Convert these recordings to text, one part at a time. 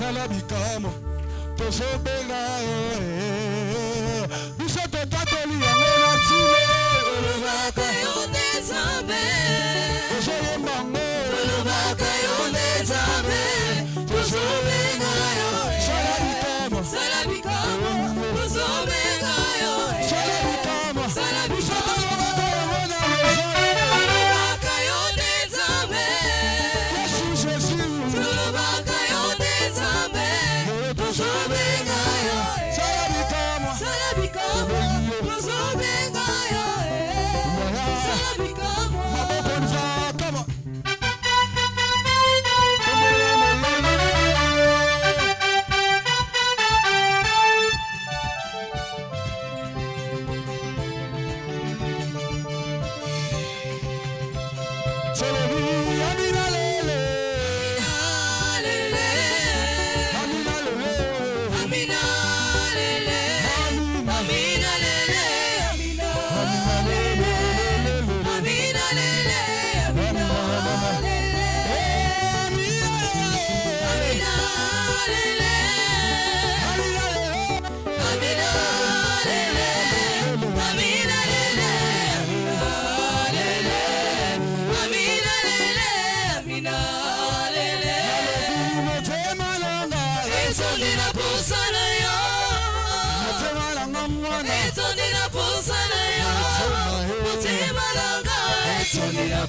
salabikamo tosobenga biso totatoli yango na tile olobaka yo nzambe tosoyembango olobaka yo nzambe tosobenga yo salabikamo tosobenga yo salabikamo biso tolobaka yo nzambe Yesu tolobaka yo nzambe tosobenga yo salabikamo tosobenga yo salabikamo maboko nzakama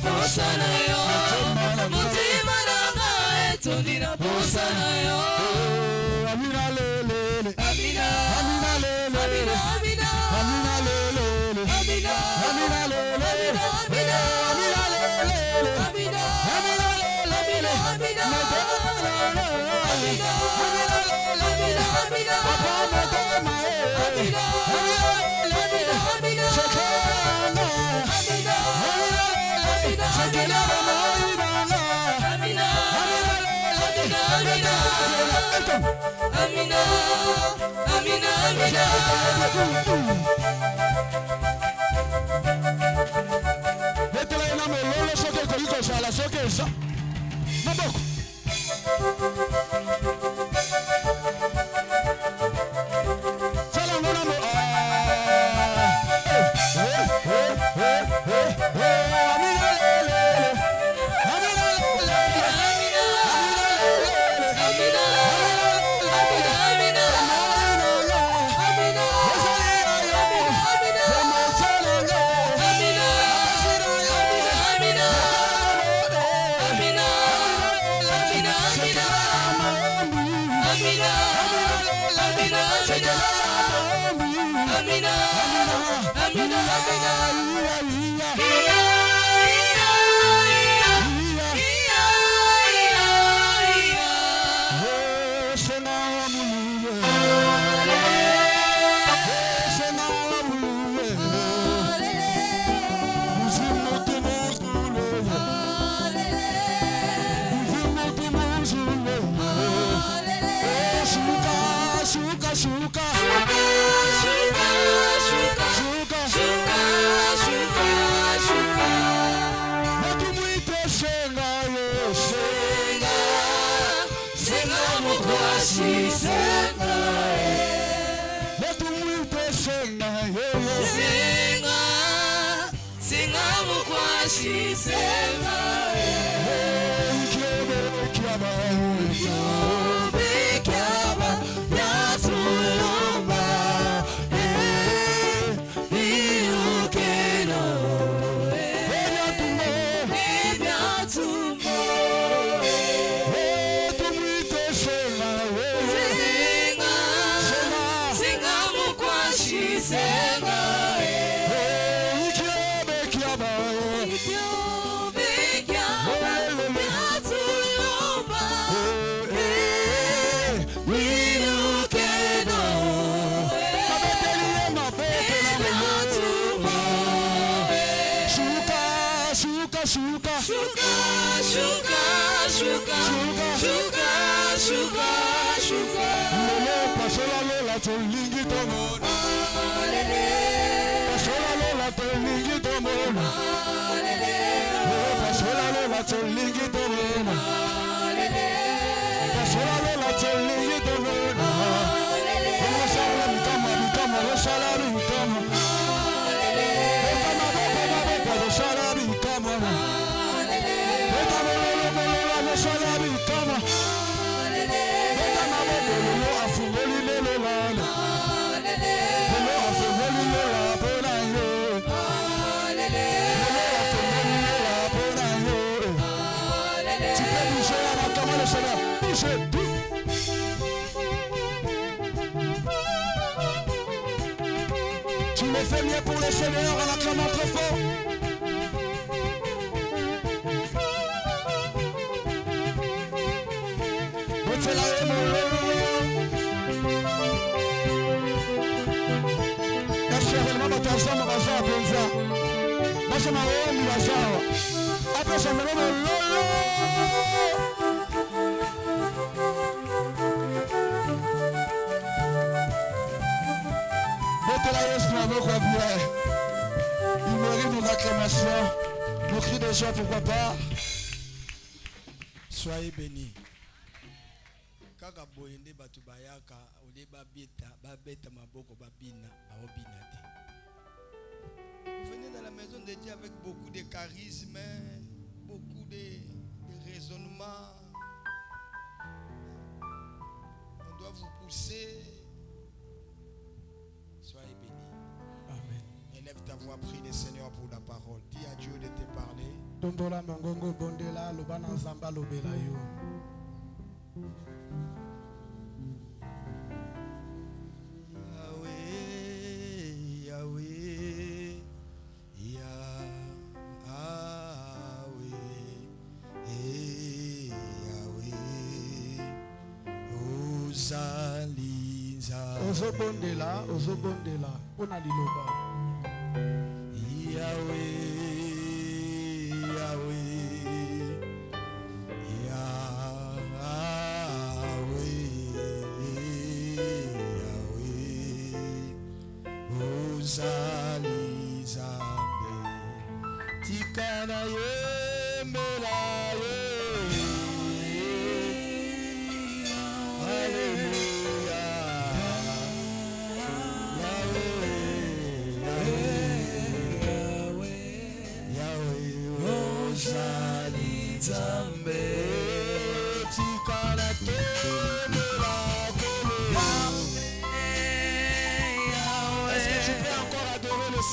Posana yo, mutima nanga etundira posana yo. Amina lele, amina, amina lele, amina, amina, amina lele, amina, amina lele, amina, amina lele, amina, amina lele, amina, amina, amina, amina, amina, amina, papa motema, amina, amina, amina, amina, shekana, amina, amina. Amina, Amina, Amina, Amina. Metela ina mololo soke koliko sala soke sa. Maboko. Sala ngona mo. Amina, Amina, Sola marcher. Tu le fais mieux pour le Seigneur en acclamant très fort. Il mérite nos acclamations, nos cris de joie, pourquoi pas. Soyez bénis. Kaka boyende batu bayaka ole babeta maboko babina baobina te. Vous venez dans la maison de Dieu avec beaucoup de charisme, beaucoup de raisonnement. On doit vous pousser. Soyez bénis. Amen. Élève ta voix, prie le Seigneur pour la parole. Dis à Dieu de te parler. Tondola mangongo bondela lobana nzamba lobela yo. Yahweh, Yahweh, Yahweh, Ozobondela, ozobondela, pona liloba. Yahweh, Yahweh, Ozali Zambe, Tikana Yemela Ye. Alléluia. Yahweh, Ozali Zambe, Tikana Yemela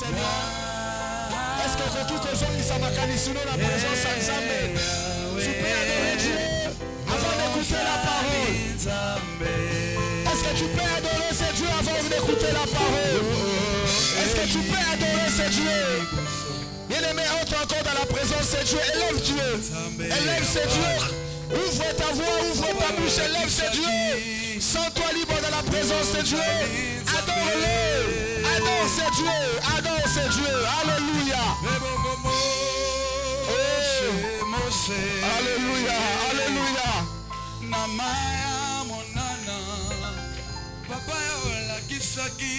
Seigneur, est-ce que tout que j'aime ça m'a canissé dans la présence ensemble? Tu peux adorer Dieu avant d'écouter la parole. Est-ce que tu peux adorer ce Dieu avant d'écouter la parole? Est-ce que tu peux adorer ce Dieu? Bien-aimé, entre encore dans la présence de Dieu. Élève Dieu. Élève ce Dieu. Ouvre ta voix, ouvre ta bouche, élève ce Dieu. Sens-toi libre dans la présence de Dieu. Adore-le. Adore ce Dieu. Adore ce Dieu. Alléluia. Alléluia. Alléluia. Namaya monana. Papa yola kisaki.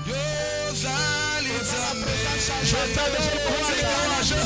Yozali zambe. J'entends déjà le roi des garages.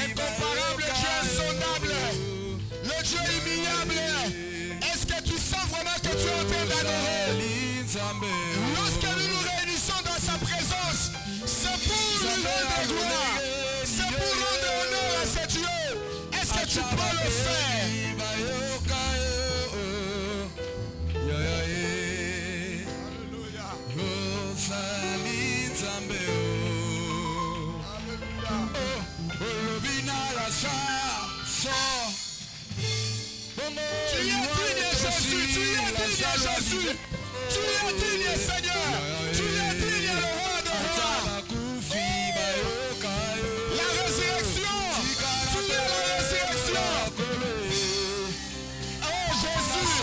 Incomparable, Dieu insondable, le Dieu immuable. Est-ce que tu sens vraiment que tu es en train d'adorer? Lorsque nous nous réunissons dans sa présence, c'est pour lui rendre gloire, c'est pour rendre honneur à ce Dieu. Est-ce que tu peux le faire? Tu es digne, Jésus, tu es digne, Jésus, tu es digne, Seigneur, tu es digne, le roi de rois. La résurrection, tu es la résurrection. Oh Jésus.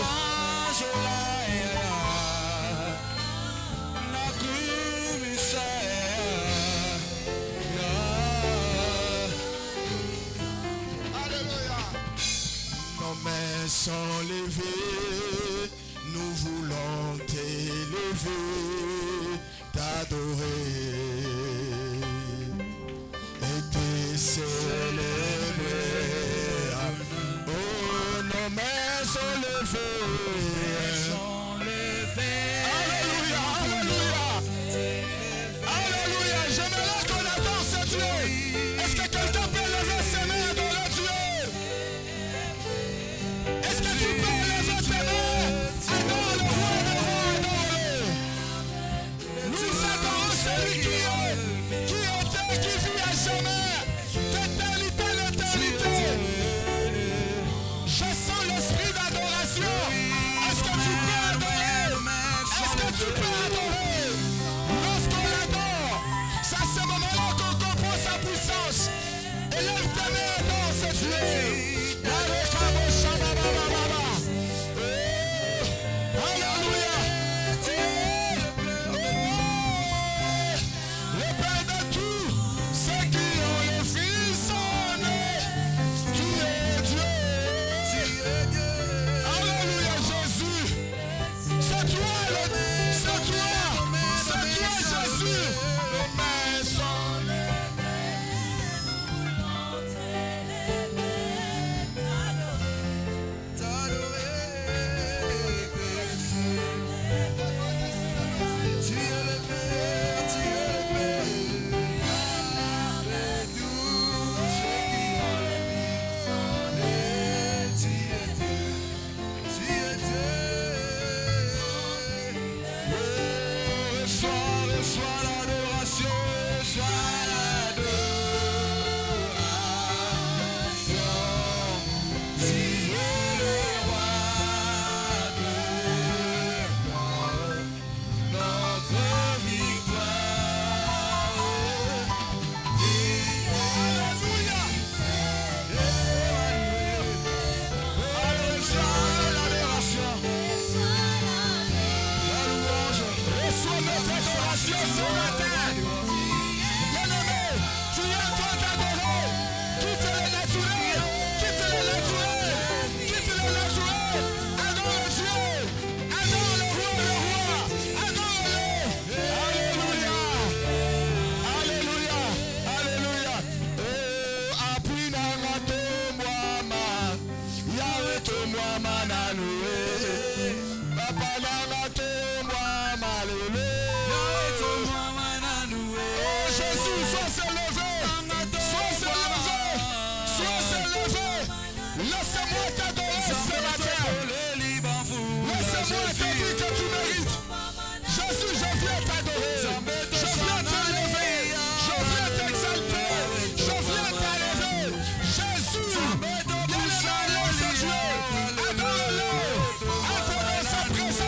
Alléluia. Nos mains sont levées, nous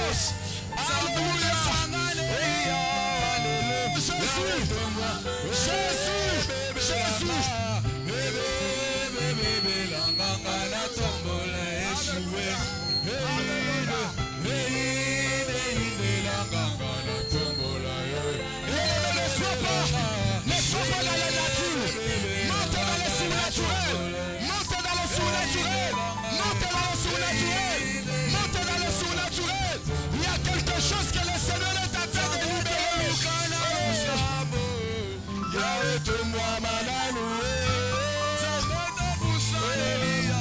force. Alléluia.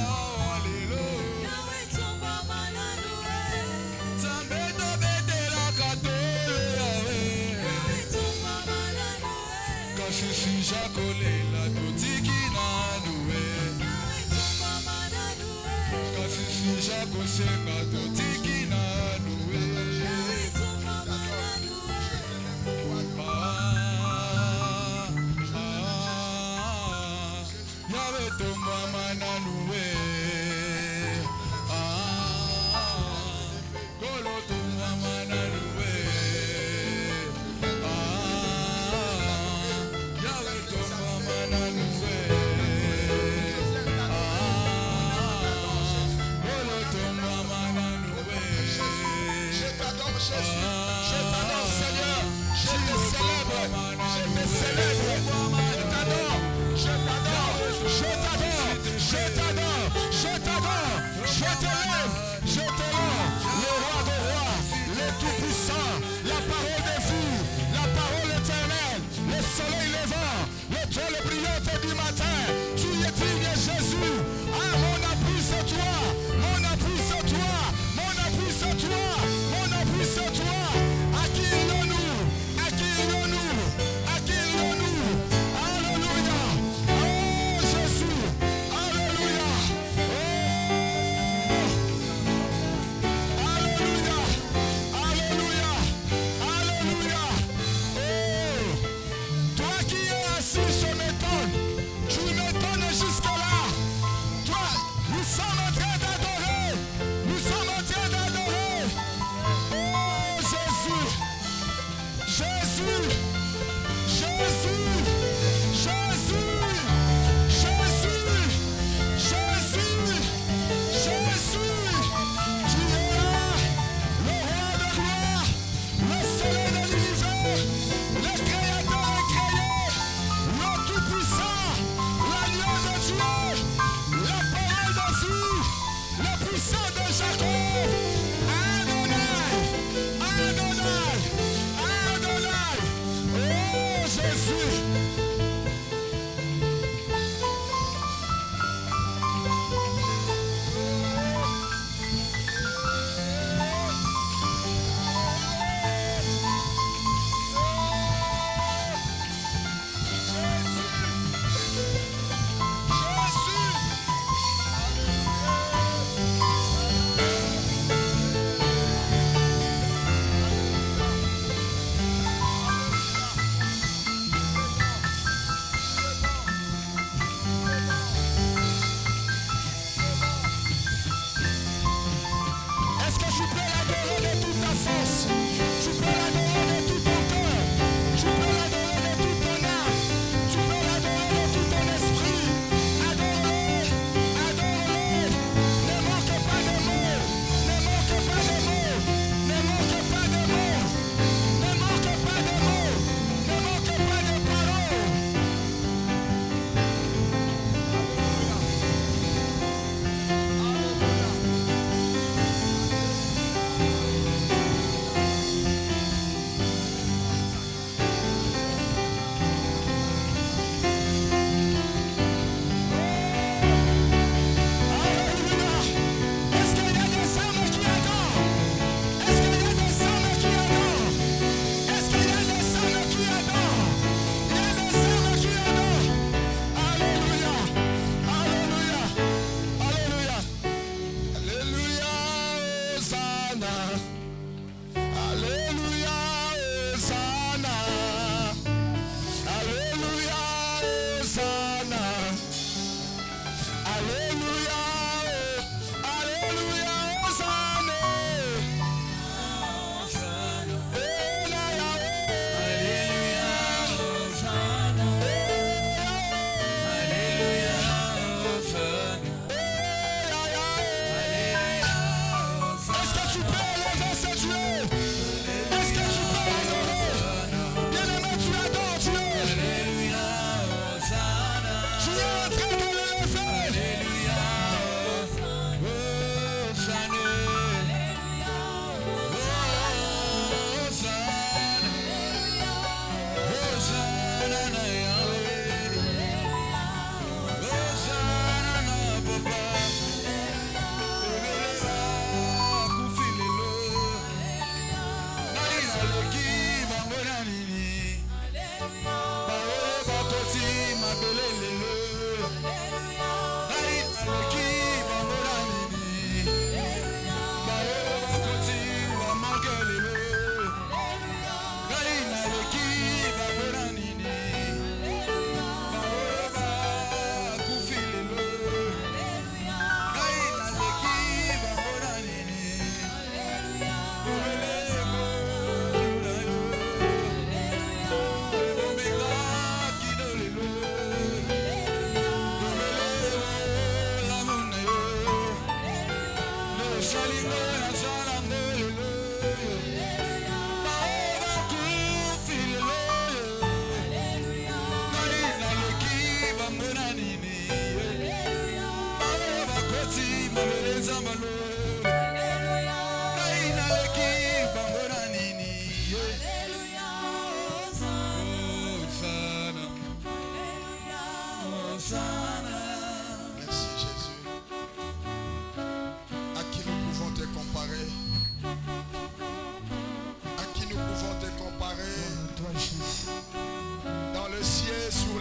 À qui irons-nous?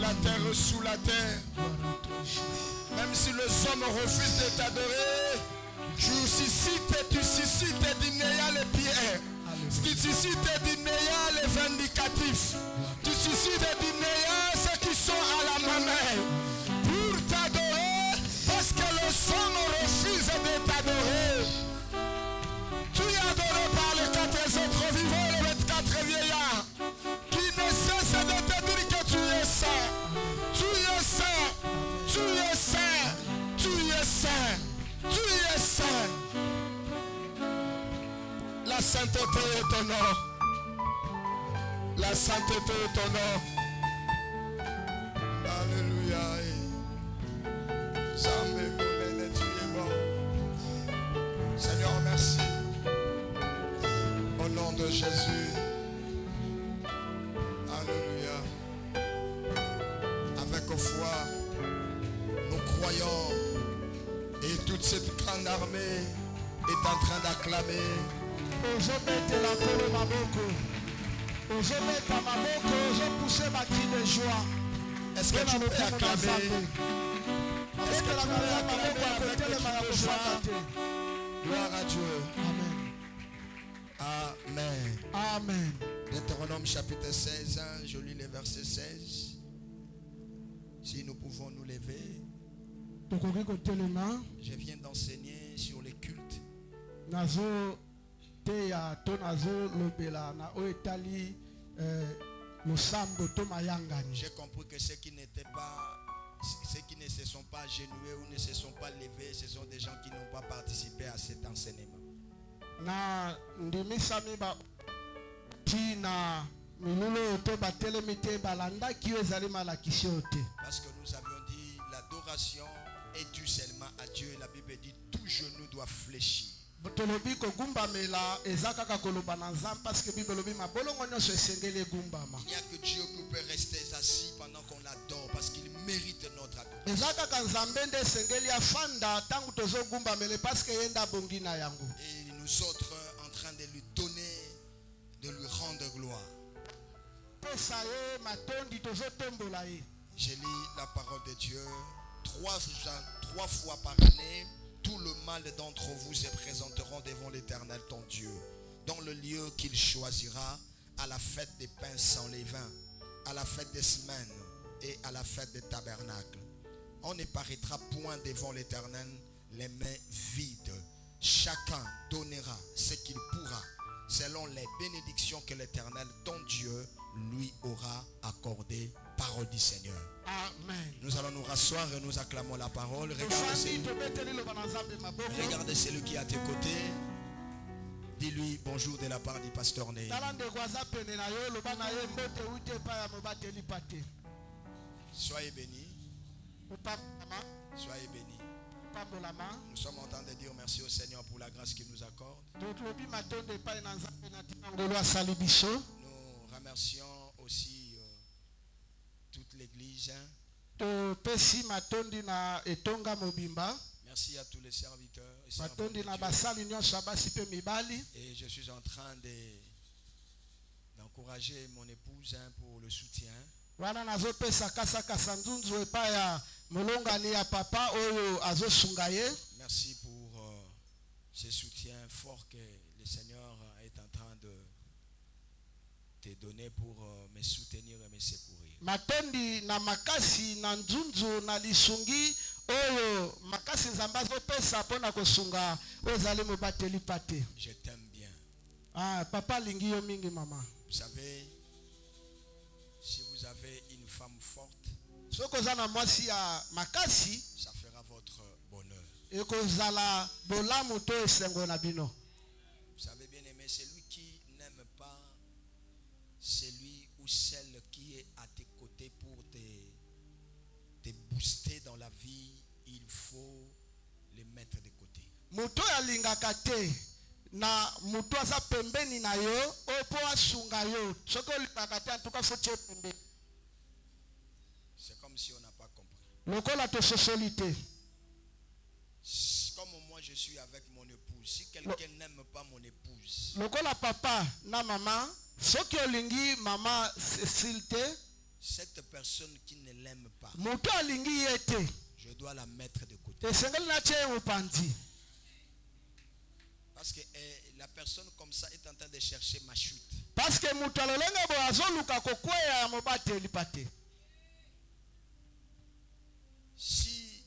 la terre ou sous la terre. Même si les hommes refusent de t'adorer, tu suscites d'inéa les pierres. Tu suscites d'inéa les vindicatifs. Tu suscites d'inéa ceux qui sont à la mamelle pour t'adorer parce que les hommes refusent de t'adorer. Tu es adoré par les 4 êtres vivants et les 24 vieillards qui ne cessent de te dire que tu es saint. Tu es saint. Tu es saint. Tu es saint. Tu es saint. La sainteté est ton nom. La sainteté est ton nom. Alléluia. Tu es bon. Seigneur, merci. Au nom de Jésus. Alléluia. Avec foi, nous croyons et toute cette grande armée est en train d'acclamer. Ozo mette la kolo maboko. Ozo mette maboko, ozo pousser ma cri de joie. Est-ce que tu peux acclamer? Est-ce que tu peux acclamer avec le cri de joie? Gloire à Dieu. Amen. Amen. Amen. Deutéronome chapitre 16, je lis le verset 16. Si nous pouvons nous lever. Je viens d'enseigner sur les cultes. J'ai compris que ceux qui ne se sont pas agenouillés ou ne se sont pas levés, ce sont des gens qui n'ont pas participé à cet enseignement. Parce que nous avions dit l'adoration est due seulement à Dieu. La Bible dit tout genou doit fléchir. Il n'y a que Dieu qui peut rester assis pendant qu'on l'adore parce qu'il mérite notre adoration. Et nous autres en train de lui donner, de lui rendre gloire. Je lis la parole de Dieu 3 fois par année. Tout le mal d'entre vous se présenteront devant l'Éternel ton Dieu, dans le lieu qu'il choisira, à la fête des pains sans levain, à la fête des semaines et à la fête des tabernacles. On ne paraîtra point devant l'Éternel les mains vides. Chacun donnera ce qu'il pourra, selon les bénédictions que l'Éternel ton Dieu lui aura accordées. Parole du Seigneur. Amen. Nous allons nous rasseoir et nous acclamons la parole. Regardez celui qui est à tes côtés. Dis-lui bonjour de la part du pasteur Ney. Soyez bénis. Soyez bénis. Nous sommes en train de dire merci au Seigneur pour la grâce qu'il nous accorde. Nous remercions aussi toute l'église. Merci à tous les serviteurs. Et je suis en train d'encourager mon épouse pour le soutien. Merci pour ce soutien fort que le Seigneur est en train de te donner pour me soutenir et me secourir. Matondi na makasi na nzunzu na lisungi oyo makasi nzambazo pesa pona kosunga ozali mobateli pate. Je t'aime bien. Ah papa lingi yo mingi mama. Vous savez, si vous avez une femme forte, sokozana mwasi ya makasi, ça fera votre bonheur. Ekozala bolamu to esengo na bino. Vous savez bien aimé, celui qui n'aime pas celui ou celle qui est à tes côtés pour te booster dans la vie, il faut les mettre de côté. Muto ya lingaka te na muto aza pembeni na yo opo asunga yo soko lingaka te antuka fotie pembeni. C'est comme si on n'a pas compris. Lokola to socialité. Comme moi je suis avec mon épouse, si quelqu'un n'aime pas mon épouse, lokola papa na mama soki olingi mama silte, Cette personne qui ne l'aime pas, moto alingi ye te je dois la mettre de côté. esengeli natia ye mopanzi Parce que la personne comme ça est en train de chercher ma chute. parce que moto alolenge boye azoluka kokweya ya mobateli pa te. Si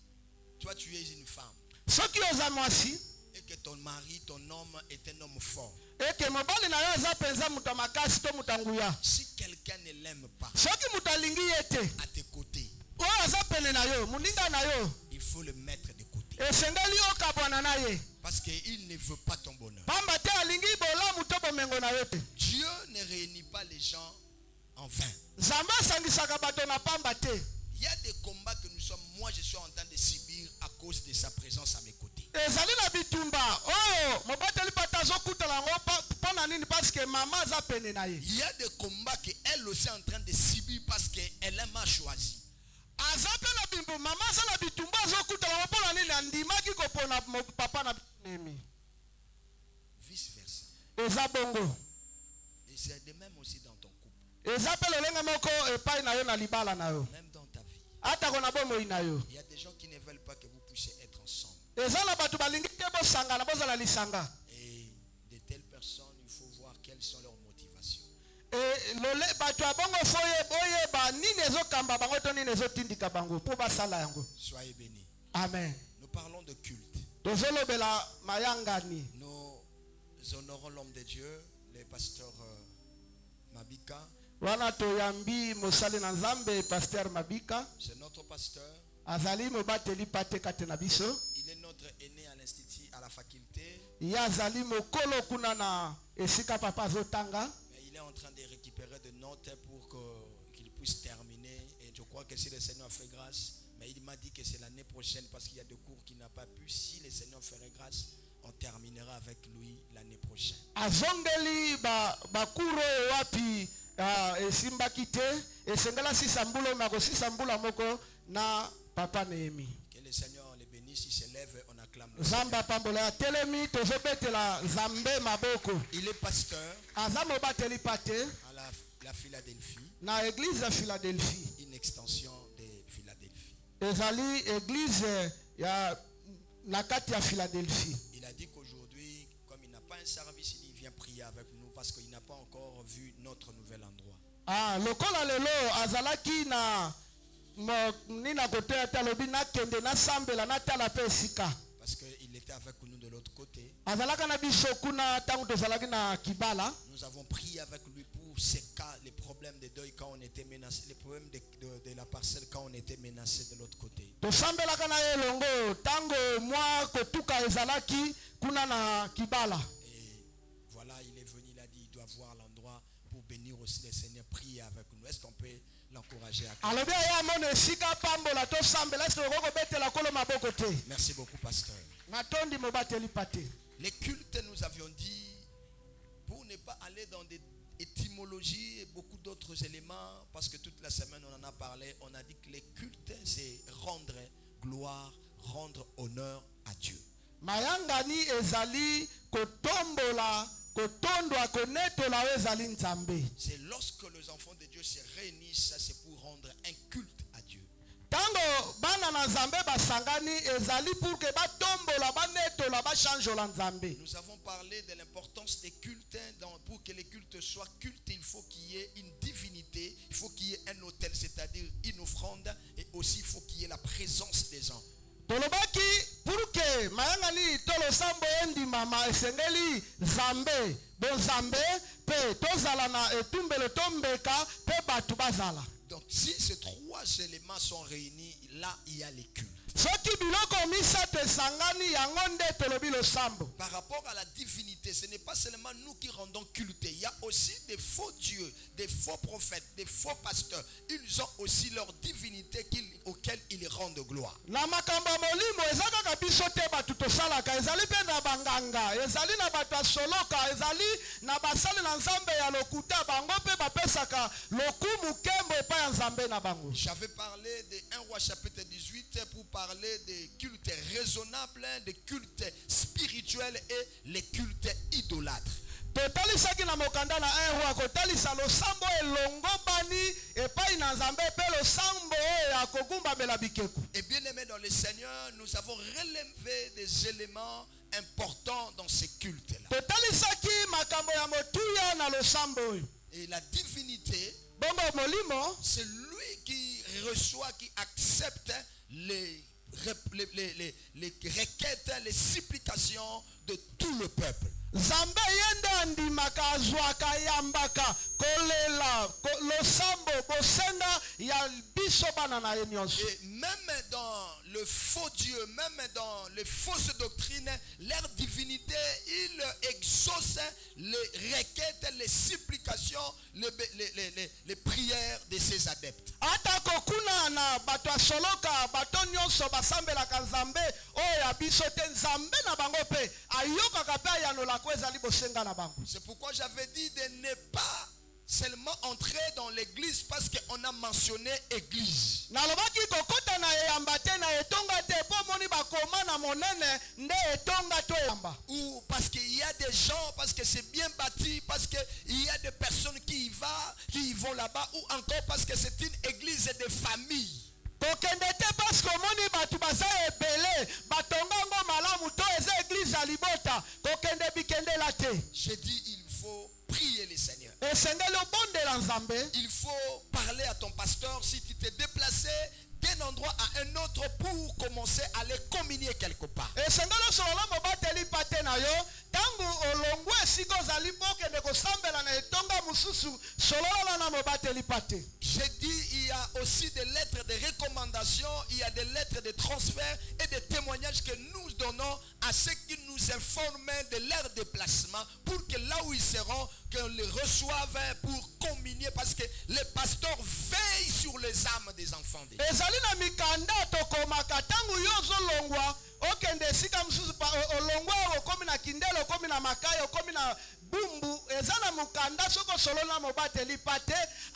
toi tu es une femme soki oza mwasi et que ton mari, ton homme est un homme fort, eke mobali na yo aza mpenza moto ya makasi to moto ya nguya, si quelqu'un ne l'aime pas soki moto alingi ye te à tes côtés, oyo aza pene na yo moninga na yo il faut le mettre de côté. esengeli okabwana na ye Parce qu'il ne veut pas ton bonheur. pamba te alingi bolamu to bomengo na yo te. Dieu ne réunit pas les gens en vain. nzambe asangisaka bato na pamba te. Il y a des combats que moi je suis en train de subir à cause de sa présence à mes côtés. ezali na bitumba oyo mobateli pata azokutala yango mpo na nini parce que mama aza pene na ye. Il y a des combats qu'elle aussi est en train de subir parce qu'elle m'a choisi. aza mpe na bimbu mama aza na bitumba azokutala yango mpo na nini andimaki kopona papa na nemi. Vice versa. eza bongo Et c'est de même aussi dans ton couple. eza mpe lolenge moko epai na yo na libala na yo Même dans ta vie. atako na bomoi na yo. Il y a des gens qui ne veulent pas que vous puissiez être ensemble. eza na bato balingi te bosangana bozala lisanga. Et de telles personnes, il faut voir quelles sont leurs motivations. bato ya bongo fo oyeba nini ezokamba bango to nini ezotindika bango mpo basala yango. Soyez bénis. Amen. Nous parlons de culte. tozolobela mayangani. Nous honorons l'homme de Dieu, le pasteur Mabika. wana toyambi mosali na nzambe paster Mabika C'est notre pasteur. azali mobateli pate kate na biso. Il est notre aîné à l'institut, à la faculté. ye azali mokolo kuna na esika papa azotanga. Mais il est en train de récupérer des notes pour qu'il puisse terminer. Et je crois que si le Seigneur fait grâce, mais il m'a dit que c'est l'année prochaine parce qu'il y a des cours qu'il n'a pas pu. Si le Seigneur ferait grâce, on terminera avec lui l'année prochaine. azongeli bakuro wapi esimbaki te esengela sisa mbula na kosisa mbula moko na papa Nehemi. Que le Seigneur le bénisse, il se lève, on acclame le nzambe Seigneur. apambola ya telemi tozobetela nzambe maboko. Il est pasteur aza mobateli pate à la Philadelphie, na église ya Philadelphie. une extension de Philadelphie. ezali église ya na kati ya Philadelphie. Il a dit qu'aujourd'hui, comme il n'a pas un service, il vient prier avec nous parce qu'il n'a pas encore vu notre nouvel endroit. lokola lelo azalaki na nina koteya te alobi nakende nasambela natala mpe esika. Parce qu'il était avec nous de l'autre côté. azalaka na biso kuna ntango tozalaki na kibala. Nous avons prié avec lui pour ces cas, les problèmes de deuil quand on était menacé, les problèmes de la parcelle quand on était menacé de l'autre côté. tosambelaka na ye elongo ntango mwa kotuka ezalaki kuna na kibala. Et voilà, il est venu, il a dit, il doit voir l'endroit pour bénir aussi le Seigneur, prier avec nous. Est-ce qu'on peut l'encourager à crier? alobi aye amona esika pambola tosambela esi tokoki kobetela kolo maboko te. Merci beaucoup, pasteur. natondi mobateli pate. Les cultes, nous avions dit, pour ne pas aller dans des étymologies et beaucoup d'autres éléments, parce que toute la semaine on en a parlé, on a dit que les cultes, c'est rendre gloire, rendre honneur à Dieu. mayangani ezali kotombola kotondwa konetola oyo ezali nzambe. C'est lorsque les enfants de Dieu se réunissent, ça c'est pour rendre un culte à Dieu. ntango bana na nzambe basangani ezali pour ke batombola banetola bachangeola nzambe. Nous avons parlé de l'importance des cultes. Pour que les cultes soient cultes, il faut qu'il y ait une divinité, il faut qu'il y ait un autel, c'est-à-dire une offrande, et aussi il faut qu'il y ait la présence des gens. tolobaki pour ke mayangani tolosambo endimama esengeli nzambe bonzambe mpe tozala na etumbelo tombeka mpe bato bazala. Donc si ces trois éléments sont réunis, là il y a les cultes. soki biloko misato esangani yango nde tolobi losambo. Par rapport à la divinité, ce n'est pas seulement nous qui rendons culte. Il y a aussi des faux dieux, des faux prophètes, des faux pasteurs. Ils ont aussi leur divinité auxquelles ils rendent gloire. na makambo ya molimo eza kaka biso te bato tosalaka ezali mpe na banganga ezali na bato ya soloka ezali na basali na nzambe ya lokuta bango mpe bapesaka lokumu nkembo epai ya nzambe na bango. J'avais parlé de 1 Roi chapitre 18 pour parler des cultes raisonnables, des cultes spirituels et les cultes idolâtres. totalisaki na mokanda na 1 roi kotalisa losambo elongo bani epai na nzambe mpe losambo oyo ya kogumbamela bikeko. Et bien aimé dans le Seigneur, nous avons relevé des éléments importants dans ces cultes-là. Totalisaki makambo ya motuya na losambo oyo. Et la divinité, bongo molimo, c'est lui qui reçoit, qui accepte les requêtes, les supplications de tout le peuple. Nzambe yende andimaka azwaka yambaka kolela losambo bosenga ya biso bana na ye nyonso. Et même dans le faux Dieu, même dans les fausses doctrines, leur divinité, ils exaucent les requêtes, les supplications, les prières de ses adeptes. Ata kokuna na bato asoloka bato nyonso basambelaka nzambe oyo ya biso te nzambe na bango pe ayokaka pe ayanola ko ezali bosenga na bango. C'est pourquoi j'avais dit de ne pas seulement entrer dans l'église parce qu'on a mentionné église. Nalobaki kokota na yamba te na etonga te po moni bakoma na monene nde etonga to yamba. Ou parce qu'il y a des gens, parce que c'est bien bâti, parce qu'il y a des personnes qui y vont là-bas, ou encore parce que c'est une église de famille. Kokende te parce que moni batu baza ebele batonga ngo malamu to eza église ya libota kokende bikende la te. J'ai dit il faut prier le Seigneur. Esengeli obondela nzambe. Il faut parler à ton pasteur si tu t'es déplacé d'un endroit à un autre pour commencer à les communier quelque part. Esengeli solola mobateli pate na yo tangu olongwe siko zali bokende kosambela na etonga mususu solola na mobateli pate. J'ai dit il y a aussi des lettres de recommandation, il y a des lettres de transfert et des témoignages que nous donnons à ceux qui nous informent de leur déplacement pour que là où ils seront, qu'on les reçoive pour communier parce que les pasteurs veillent sur les âmes des enfants de Dieu. Ezali na mikanda tokomaka tangu yo zolongwa okende sika mususu pa olongwa okomi na kindelo okomi na makayo okomi na bumbu ezana mukanda soko solo na mobateli pate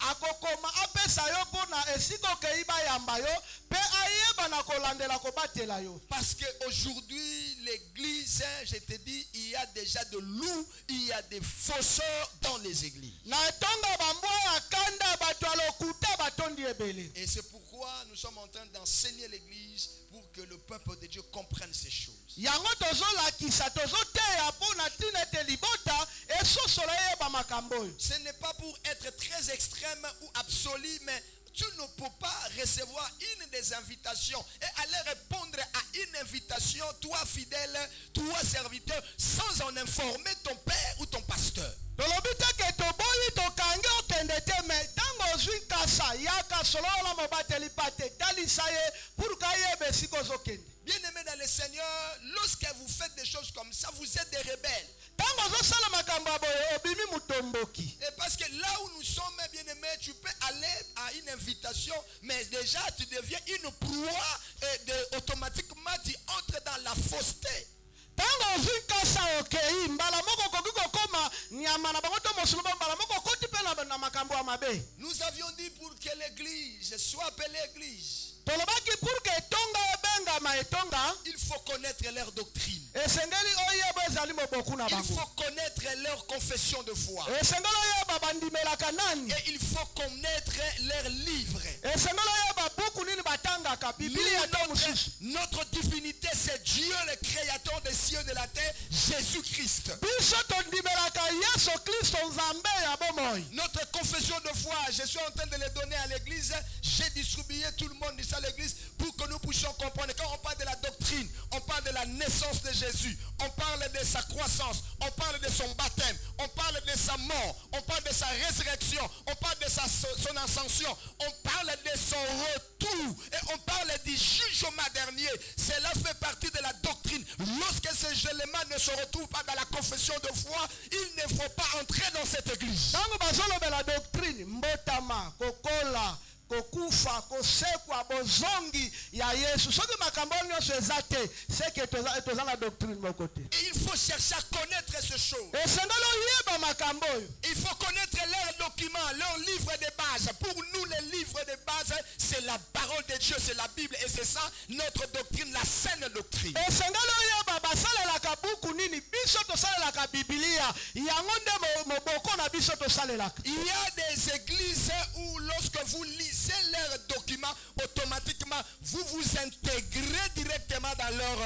akokoma apesa yo pona esiko keiba yamba yo pe ayeba na kolandela kobatela yo. Parce que aujourd'hui l'église, je te dis, il y a déjà de loups, il y a des fausseurs dans les églises. Na etonga bambo akanda bato alokuta batondi ebele. Et c'est pourquoi nous sommes en train d'enseigner l'église pour que le peuple de Dieu comprenne ces choses. Yango tozolakisa tozoteya pona tina te libota esosolo yeba makambo. Ce n'est pas pour être très extrême ou absolu, mais tu ne peux pas recevoir une des invitations et aller répondre à une invitation, toi fidèle, toi serviteur, sans en informer ton père ou ton pasteur. Tolobita ke toboyi tokange okende te me tango zwi kasa yaka solola mobateli pate talisa ye pour kayebe siko zokende. Bien-aimés dans le Seigneur, lorsque vous faites des choses comme ça, vous êtes des rebelles. Tango zosala makambo boye obimi mutomboki. Et parce que là où nous sommes, bien-aimés, tu peux aller à une invitation, mais déjà tu deviens une proie et automatiquement tu entres dans la fausseté. Tango zwi kasa okei mbala moko kokiko koma nyama na bango to mosuluba mbala moko koti pe na makambo ya mabe. Nous avions dit pour que l'église soit appelée église, Tolobaki pour que tonga ebenga ma etonga il faut connaître leur doctrine. esengeli oyeba ezali moboku na Il bango. faut connaître leur confession de foi. Esengeli oyeba bandimelaka nani. Et il faut connaître leurs livres. Esengeli oyeba buku nini batangaka Nous, Biblia to mususu. notre divinité, c'est Dieu, le créateur des cieux et de la terre, Jésus-Christ. Biso tondimelaka Yesu Kristo nzambe ya bomoi. Notre confession de foi, je suis en train de les donner à l'église. J'ai distribué tout le monde ici à l'église pour que nous puissions comprendre. Quand on parle de la doctrine, on parle de la naissance de Jésus, on parle de sa croissance, on parle de son baptême, on parle de sa mort, on parle de sa résurrection, on parle de son ascension, on parle de son retour et on parle du jugement dernier. Cela fait partie de la doctrine. Lorsque ces éléments ne se retrouvent pas dans la confession de foi, il ne faut pas entrer dans cette église. Tango bazolobela doctrine mbotama kokola kokufa kosekwa bozongi ya Yesu soki makambo nyonso eza te seke toza na doctrine moko te. Et il faut chercher à connaître ces choses. Esengeli oyeba makambo oyo. Il faut connaître leurs documents, leurs livres de base. Pour nous, les livres de base, c'est la parole de Dieu, c'est la Bible. Et c'est ça, notre doctrine, la saine doctrine. Esengeli oyeba basalelaka buku nini biso tosalelaka Biblia yango nde moboko na biso tosalelaka. Il y a des églises où lorsque vous lisez leurs documents, automatiquement vous vous intégrez directement dans leur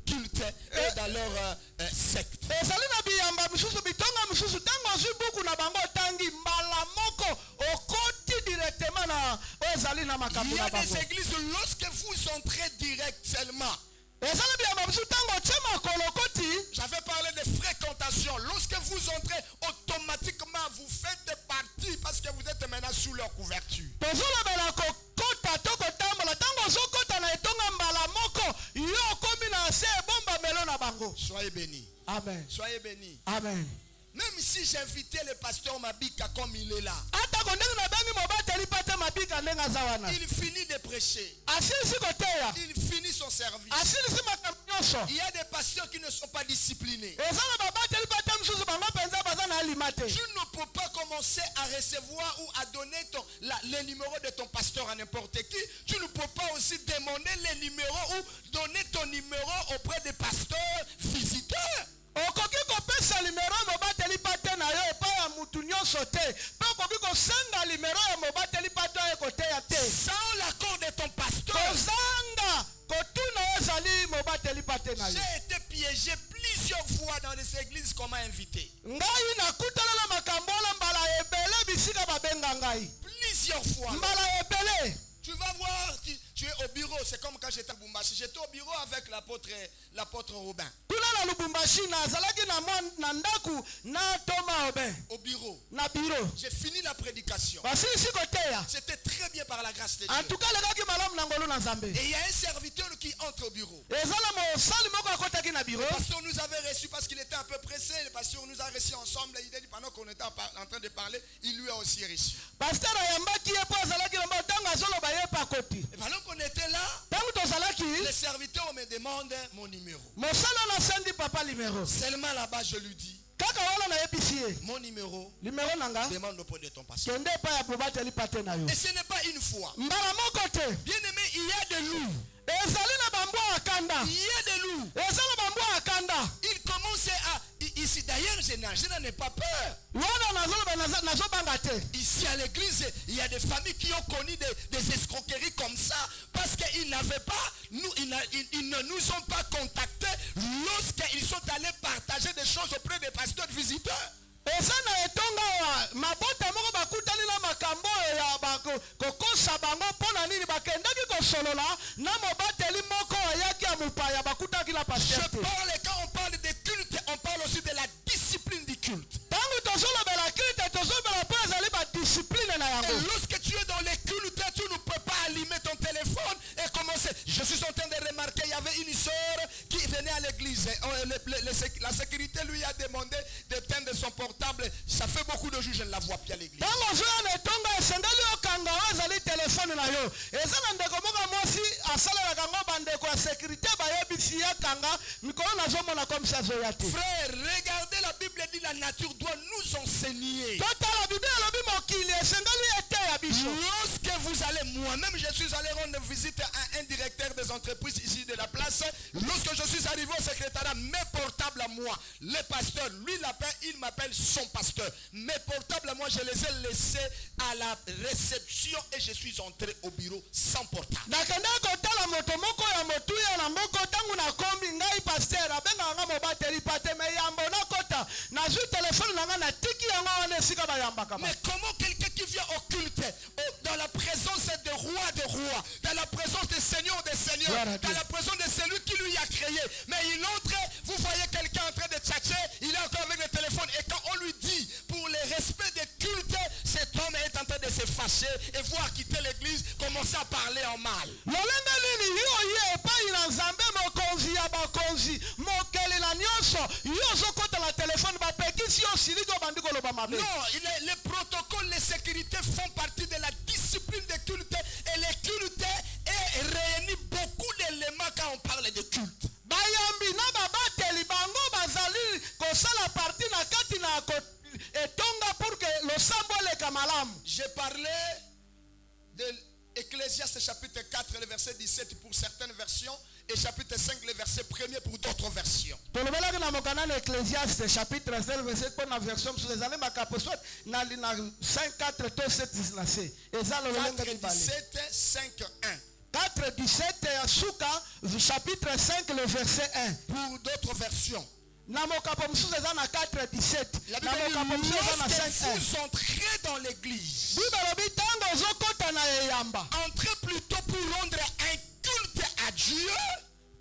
culte et dans leur secte. Ezali na biyamba misusu bitonga misusu tango zwi buku na bango tangi mbala moko okoti directement na ezali na makambo na bango. Il y a des églises où lorsque vous entrez direct seulement. Ezali biyamba misusu tango chema kolokoti. J'avais parlé de fréquentation. Lorsque vous entrez, automatiquement vous faites partie parce que vous êtes maintenant sous leur couverture. Tozola bela kokota toko tambola tango zokota na etonga mbala moko yo komi na se bomba melo na bango. Soyez bénis. Amen. Soyez bénis. Amen. Même si j'invitais le pasteur Mabika comme il est là, il finit de prêcher. Il finit son service. Il y a des pasteurs qui ne sont pas disciplinés. Tu ne peux pas commencer à recevoir ou à donner les numéros de ton pasteur à n'importe qui. Tu ne peux pas aussi demander les numéros ou donner ton numéro auprès des pasteurs visiteurs. Okoki kopesa limero mobateli pate na yo epa ya mutu nyonso te pe okoki kosenga limero ya mobateli pate oyo koteya te sans l'accord de ton pasteur. kozanga kotuna ezali mobateli pate na yo. J'ai été piégé plusieurs fois dans des églises comme invité. Ngai nakutanala makambo ola mbala ebele bisika babenga ngai Plusieurs fois. mbala ebele. Tu vas voir, tu es au bureau, c'est comme quand j'étais à Bumbashi. J'étais au bureau avec l'apôtre Robin. Au bureau. J'ai fini la prédication. C'était très bien par la grâce de Dieu. Et il y a un serviteur qui entre au bureau. Le pasteur nous avait reçus parce qu'il était un peu pressé. Le pasteur nous a reçus ensemble. Il a dit pendant qu'on était en train de parler, il lui a aussi reçu. Et pendant qu'on était là, le serviteur me demande mon numéro. Seulement là-bas, je lui dis mon numéro, demande auprès de ton pasteur. Et ce n'est pas une fois. Bien aimé, il y a de loups. Il y a des loups. Il commence à... Ici d'ailleurs, je n'en ai pas peur. Ici à l'église, il y a des familles qui ont connu des escroqueries comme ça. Parce qu'ils n'avaient pas... Ils ne nous ont pas contactés lorsqu'ils sont allés partager des choses auprès des pasteurs visiteurs. Je parle, quand on parle de culte, on parle aussi de la discipline du culte. Et lorsque tu es dans les cultes, tu ne peux pas allumer ton téléphone et commencer. Je suis en train de remarquer, il y avait une soeur qui venait à l'église. La sécurité lui a demandé d'éteindre son portable. Ça fait beaucoup de jours, je ne la vois plus à l'église. Frère, regardez, la Bible dit la nature doit nous enseigner. Lorsque vous allez, moi-même je suis allé rendre visite à un directeur des entreprises ici de la place. Lorsque je suis arrivé au secrétariat, mes portables à moi, les pasteurs, lui l'appelle, il m'appelle son pasteur. Mes portables à moi, je les ai laissés à la réception et je suis entré au bureau sans portable. Mais comment quelqu'un qui vient au culte, dans la présence de roi de rois, dans la présence des seigneurs des seigneurs, dans la présence de celui qui lui a créé, mais il entre, vous voyez quelqu'un en train de tchatcher, il est encore avec le téléphone, et quand on lui dit, pour le respect des cultes, cet homme est en train de se fâcher et voir quitter l'église, commencer à parler en mal. Non, les protocoles, les sécurités font partie de la discipline des cultes, et les cultes réunissent beaucoup d'éléments quand on parle de culte. J'ai parlé Ecclésiaste chapitre 4, le verset 17 pour certaines versions et chapitre 5, le verset 1er pour d'autres versions. tolobelaki na mokanda na Ecclésiaste chapitre 7 verset mpo na version mosusu ezali makapo soit na 5 4 to 7 na se eza lolenge 4, mibale 17, 5, 1. 4 17 ya suka chapitre 5 le verset 1 Pour d'autres versions. na mokapo mosusu eza na 4 17 La na Bible mokapo dit, mosusu eza na 5 lorsque 1 vous entrez dans l'église, bible elobi ntango ozokɔta na eyamba entrez plutôt pour rendre un culte à Dieu,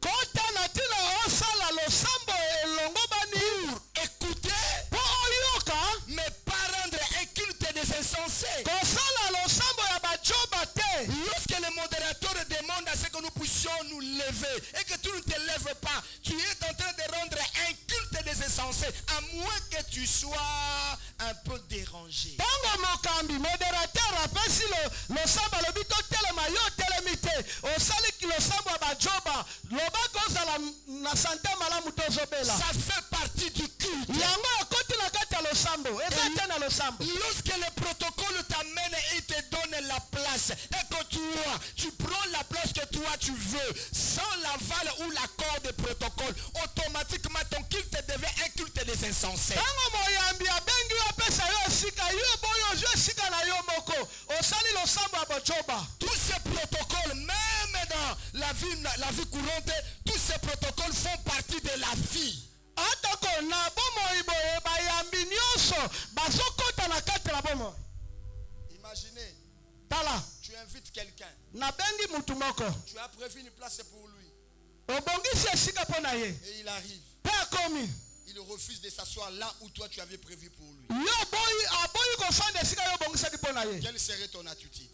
kɔta na ntina osala losambo elongo bani pour écouter, mpo oyoka mais pas rendre un culte des insensés. kosala losambo ya bajoba te. Lorsque le modérateur demande à ce que nous puissions nous lever et que tu ne te lèves pas, tu es en train de rendre un culte des insensés, à moins que tu sois un peu dérangé. ntango mokambi modérateur apesi losambo alobi totelema yo otelemi te osaliki losambo ya bajoba lobaka ozala na sante malamu te ozobela Ça fait partie du culte. yango ekoti na kati ya losambo eza te na losambo. Lorsque le protocole t'amène et il te donne la place et que toi, tu prends la place que toi tu veux, sans l'aval ou l'accord du protocole, automatiquement ton culte devient un culte des insensés. ntango moyambi abengi yo apesa yo esika yo boyo ozwi esika na yo moko osali losambo ya bajoba. Tous ces protocoles, même dans la vie courante, tous ces protocoles font partie de la vie. atako na bomoi boye bayambi nyonso bazokɔta na kati na bomoi. Imaginez, tala tu invites quelqu'un, nabengi mutu moko tu as prévu une place pour lui obongisi esika mpo na ye et il arrive. mpe akomi Il refuse de s'asseoir là où toi tu avais prévu pour lui. yo aboyi kofanda esika yo obongisaki mpo na ye Quelle serait ton attitude?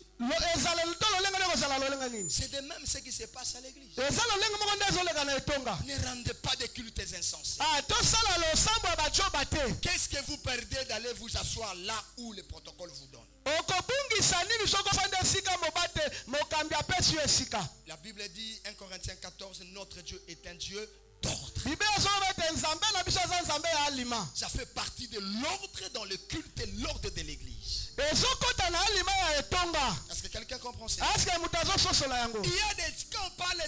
ezala to lolenge nde kozala lolenge nini C'est de même ce qui se passe à l'église. eza lolenge moko nde ezoleka na etonga. Ne rendez pas des cultes insensés. tosala losambo ya bajoba te. Qu'est-ce que vous perdez d'aller vous asseoir là où le protocole vous donne? okobungisa nini soki ofanda esika mobate mokambi apesi yo esika. La Bible dit 1 Corinthiens 14, notre Dieu est un Dieu d'ordre. biblia ezoba ete nzambe na biso aza nzambe ya alima. Ça fait partie de l'ordre dans le culte et l'ordre de l'église. ezokɔta na alima ya etonga. Est-ce que quelqu'un comprend ça? aske moto azososola yango. Il y a des, quand on parle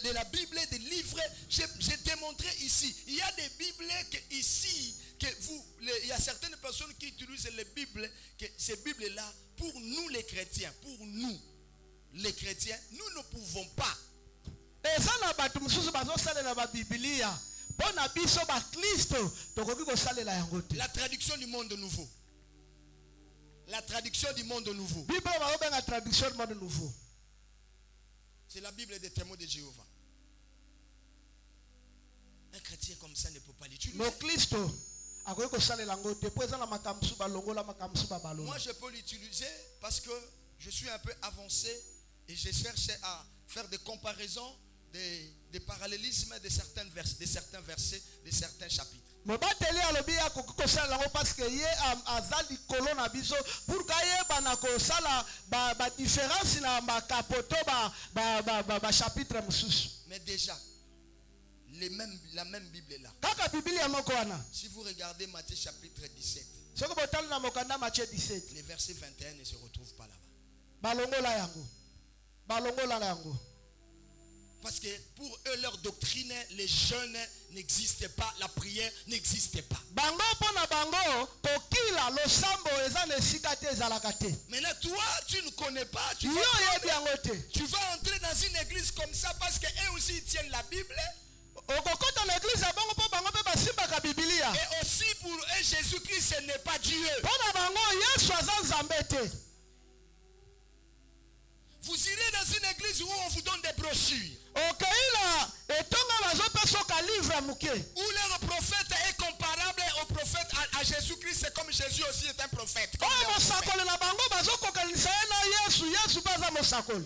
de la Bible, des livres, j'ai démontré ici. Il y a des Bibles que ici, il y a certaines personnes qui utilisent les Bibles, que ces Bibles-là, pour nous les chrétiens, nous ne pouvons pas. eza na bato mosusu bazosalela babibilia mpo na biso baklisto tokoki kosalela yango te. La traduction du monde nouveau. La traduction du monde nouveau. bible baobenga traduction du monde nouveau. C'est la Bible des témoins de Jéhovah. Un chrétien comme ça ne peut pas l'utiliser. moklisto akoki kosalela yango te mpo eza na makambo mosusu balongola makambo mosusu babalola. Moi je peux l'utiliser parce que je suis un peu avancé et je cherche à faire des comparaisons, des parallélismes de certains versets, de certains chapitres. mobateli alobi akoki kosalela yango parceke ye aza likolo na biso pour ka yeba na kosala badifférence na makapo to bachapitre mosusu. Mais déjà, la même Bible est là. kaka bibilia moko wana. Si vous regardez Matthieu chapitre 17, soki botali na mokanda Matthieu 17 les versets 21 ne se retrouvent pas là-bas. balongola yango. Parce que pour eux, leur doctrine, les jeûnes n'existent pas, la prière n'existe pas. bango mpo na bango kokila losambo eza na esika te ezalaka te. Maintenant, toi, tu ne connais pas, yo oyebi yango te. tu vas entrer dans une église comme ça parce qu'eux aussi ils tiennent la Bible. okokota na eglise ya bango mpo bango mpe basimbaka bibilia. Et aussi pour eux, Jésus-Christ, ce n'est pas Dieu. mpo na bango yesu aza nzambe te. Vous irez dans une église où on vous donne des brochures. okeila etonga bazopesa oka livre moke. Où leur prophète est comparable au prophète à Jésus-Christ. C'est comme Jésus aussi est un prophète. Comme oyo leur prophète. mosakoli na bango bazokokanisa ye na yesu mpe aza mosakoli.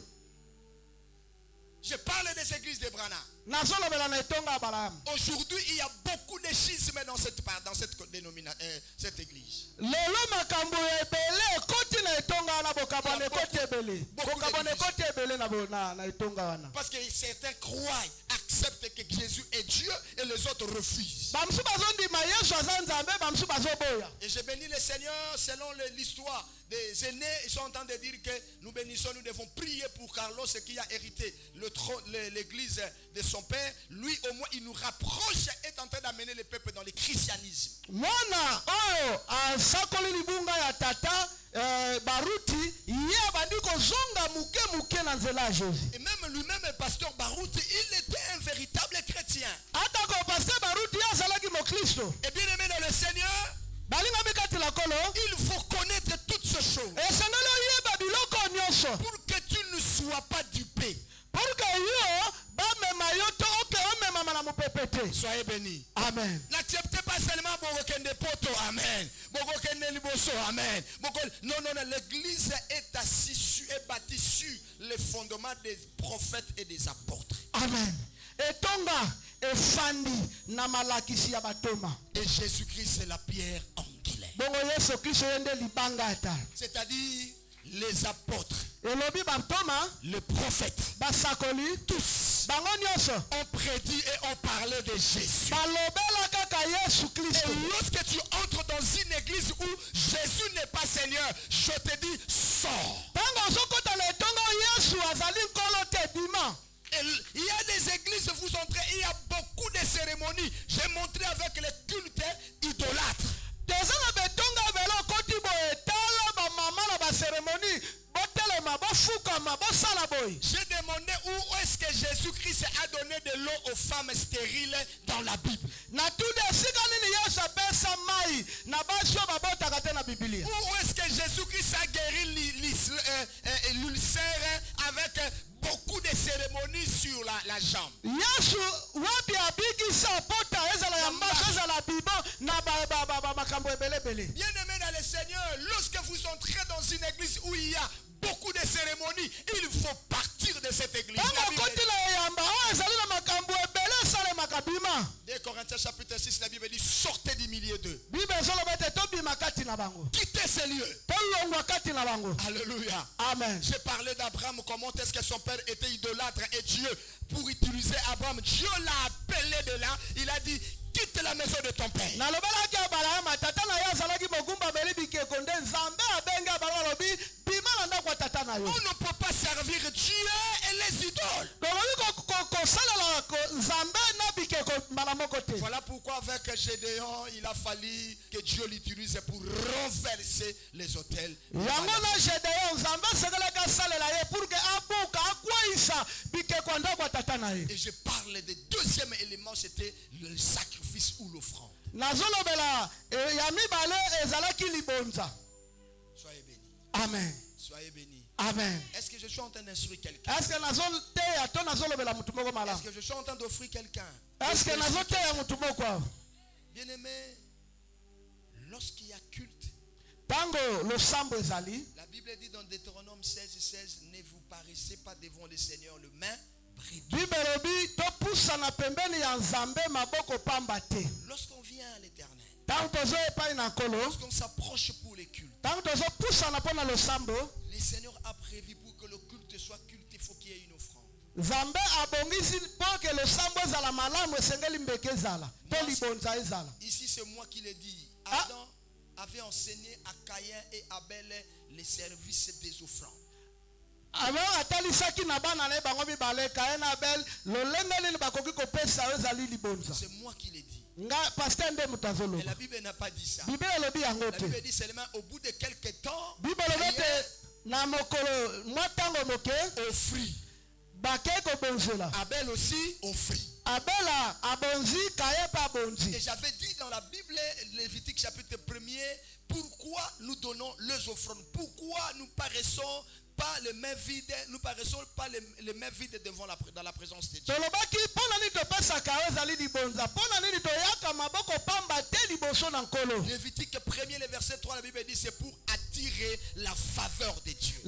Je parle des églises de Branham. nazolobela na etonga ya balamu. Aujourd'hui, il y a beaucoup de schismes dans cette église. lelo makambo ebele ekoti na etonga wana bokabone kote ebele. Bokabone kote ebele na etonga wana. Parce que certains croient, acceptent que Jésus est Dieu et les autres refusent. Bamsu bazondima Yesu aza nzambe, bamsu bazoboya. Et je bénis le Seigneur selon l'histoire des aînés. Ils sont en train de dire que nous bénissons, nous devons prier pour Carlos qui a hérité l'église de son père. Lui au moins il nous rapproche, est en train d'amener le peuple dans le christianisme. Mwana oyo asakoli libunga ya tata Baruti ye bandi kozonga muke na nzela ya Jésus. Et même lui-même pasteur Baruti, il était un véritable chrétien. Atako pasteur Baruti azalaki mo Kristo. Et bien aimé dans le Seigneur, Balinga mikati la kolo. il faut connaître toutes ces choses. Et senelo yeba biloko nyonso. Pour que tu ne sois pas dupé. Pour que yo ba mema yoto ope o mema na mupepete. Soyez bénis. Amen. N'acceptez pas seulement Bogokende Poto, amen. Bogokende Liboso, amen. Non, l'église est assise, est bâtie sur les fondements des prophètes et des apôtres. Amen. Etonga efandi na malakisi ya batoma. Et Jésus-Christ c'est la pierre angulaire. Bongo Yesu Kristo yende libanga ata. C'est-à-dire les apôtres, Elobi batoma, les prophètes, basakoli, tous bango nyonso ont prédit et ont parlé de Jésus. balobela kaka Yesu Kristo. Et lorsque tu entres dans une église où Jésus n'est pas Seigneur, je te dis, sors. Tango sokota na etonga Yesu azali nkolo te bima. Il y a des églises, vous entrez, il y a beaucoup de cérémonies. J'ai montré avec les cultes idolâtres. Tezana betonga belo koti boye tala ba mama na ba cérémonie botelema bafukama bosala boye. J'ai demandé où est-ce que Jésus-Christ a donné de l'eau aux femmes stériles dans la Bible. Na tude sika nini Yesu apesa mai na basio babotaka te na Biblia. Où est-ce que Jésus-Christ a guéri l'ulcère avec beaucoup de cérémonies sur la jambe? Yesu wapi abikisa pota ezala ya mbaso ezala bibo na makambo ebelebele. Bien aimé dans le Seigneur, lorsque vous entrez dans une église où il y a beaucoup de cérémonies, il faut partir de cette église. 2 Corinthiens chapitre 6, la Bible dit sortez du milieu d'eux. Quittez ces lieux. Alléluia. Amen. J'ai parlé d'Abraham, comment est-ce que son père était idolâtre et Dieu, pour utiliser Abraham, Dieu l'a appelé de là, il a dit quitte la maison de ton père. On ne peut pas servir Dieu et les idoles. Voilà pourquoi avec Gédéon, il a fallu que Dieu l'utilise pour renverser les autels. Et je parle du deuxième élément, c'était le sacrifice ou l'offrande. Soyez bénis. Amen. Soyez bénis. Amen. Est-ce que je suis en train d'instruire quelqu'un? Est-ce que je suis en train d'offrir quelqu'un? Bien aimé, lorsqu'il y a culte, la Bible dit dans Deutéronome 16:16, ne vous paraissez pas devant le Seigneur le main bridée. Lorsqu'on vient à l'Éternel, lorsqu'on s'approche pour les cultes, le Seigneur a prévu pour que le culte soit culte, il faut qu'il y ait une offrande. Ici c'est moi qui l'ai dit. Adam avait enseigné à Caïn et Abel les services des offrandes. C'est moi qui l'ai dit. Et la Bible n'a pas dit ça. La Bible dit seulement au bout de quelques temps, offrit. Abel aussi offrit. Et j'avais dit dans la Bible, Lévitique chapitre 1er, pourquoi nous donnons les offrandes? Pourquoi nous paraissons pas les mains vides, nous paraissons pas les mains vides dans la présence de Dieu. Lévitique 1er, le verset 3, la Bible dit c'est pour attirer la faveur de Dieu.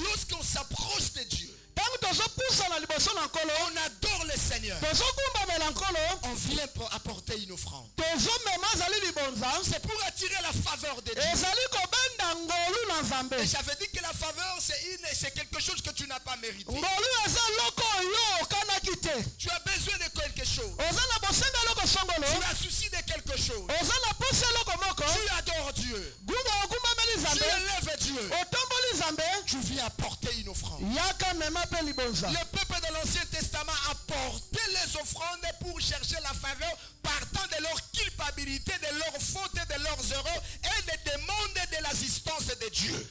Lorsqu'on s'approche de Dieu, on adore le Seigneur, on on vient pour apporter une offrande. tozomema ezali libonza C'est pour attirer la faveur de Dieu. ezali kobenda ngolu na nzambe Et j'avais dit que la faveur, c'est quelque chose que tu n'as pas mérité. ngolu eza eloko oyo okanaki te Tu as besoin de quelque chose. oza na bosenga eloko songolo Tu as souci de quelque chose. oza na posa eloko moko Tu adores Dieu. guma ogumbameli Tu nzambe élèves Dieu. otomboli nzambe Tu viens apporter une offrande. yaka mema mpe libonza Le peuple de l'Ancien Testament apportait les offrandes pour chercher la faveur, partant de leur culpabilité, de leurs fautes, de leurs erreurs et des demandes de l'assistance de Dieu.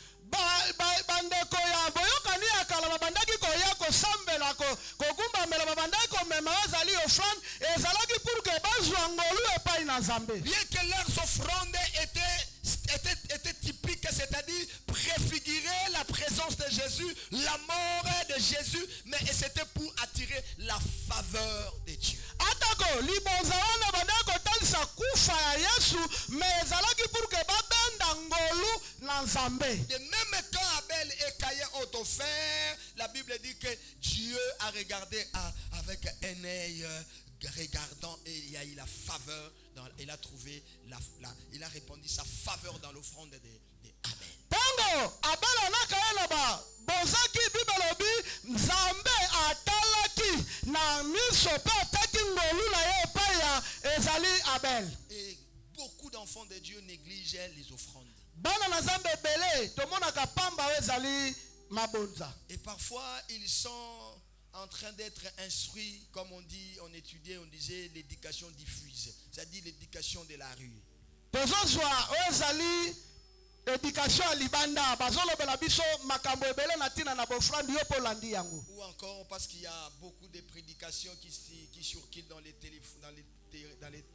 bandeko ya boyokani ya kala babandaki koya kosambela kogumbamela babandaki komema bazali ofrande ezalaki pour que bazwa ngolu epai na nzambe Bien que leurs offrandes étaient typiques, c'est-à-dire préfigurer la présence de Jésus, la mort de Jésus, mais c'était pour attirer la faveur de Dieu. atako libonza wana bandaki kotalisa kufa ya yesu me ezalaki pour que babenda ngolu na nzambe De même quand Abel et Caïn ont offert, la Bible dit que Dieu a regardé avec un œil regardant et il y a eu la faveur, il a trouvé, il a répandu sa faveur dans l'offrande de Abel. tango abela na kaena bozaki bibelobi nzambe atalaki na miso mpe ataki ngolu na ye epai ya ezali abel Et beaucoup d'enfants de Dieu négligent les offrandes. bana na nzambe ebele tomonaka pamba oyo ezali mabonza Et parfois ils sont en train d'être instruits, comme on dit, on étudiait, on disait l'éducation diffuse, c'est-à-dire l'éducation de la rue. tozozwa oyo ezali éducation ya libanda bazolobela biso makambo ebele na ntina na bofrandi yo mpo olandi yango Ou encore parce qu'il y a beaucoup de prédications qui circulent dans les téléphones,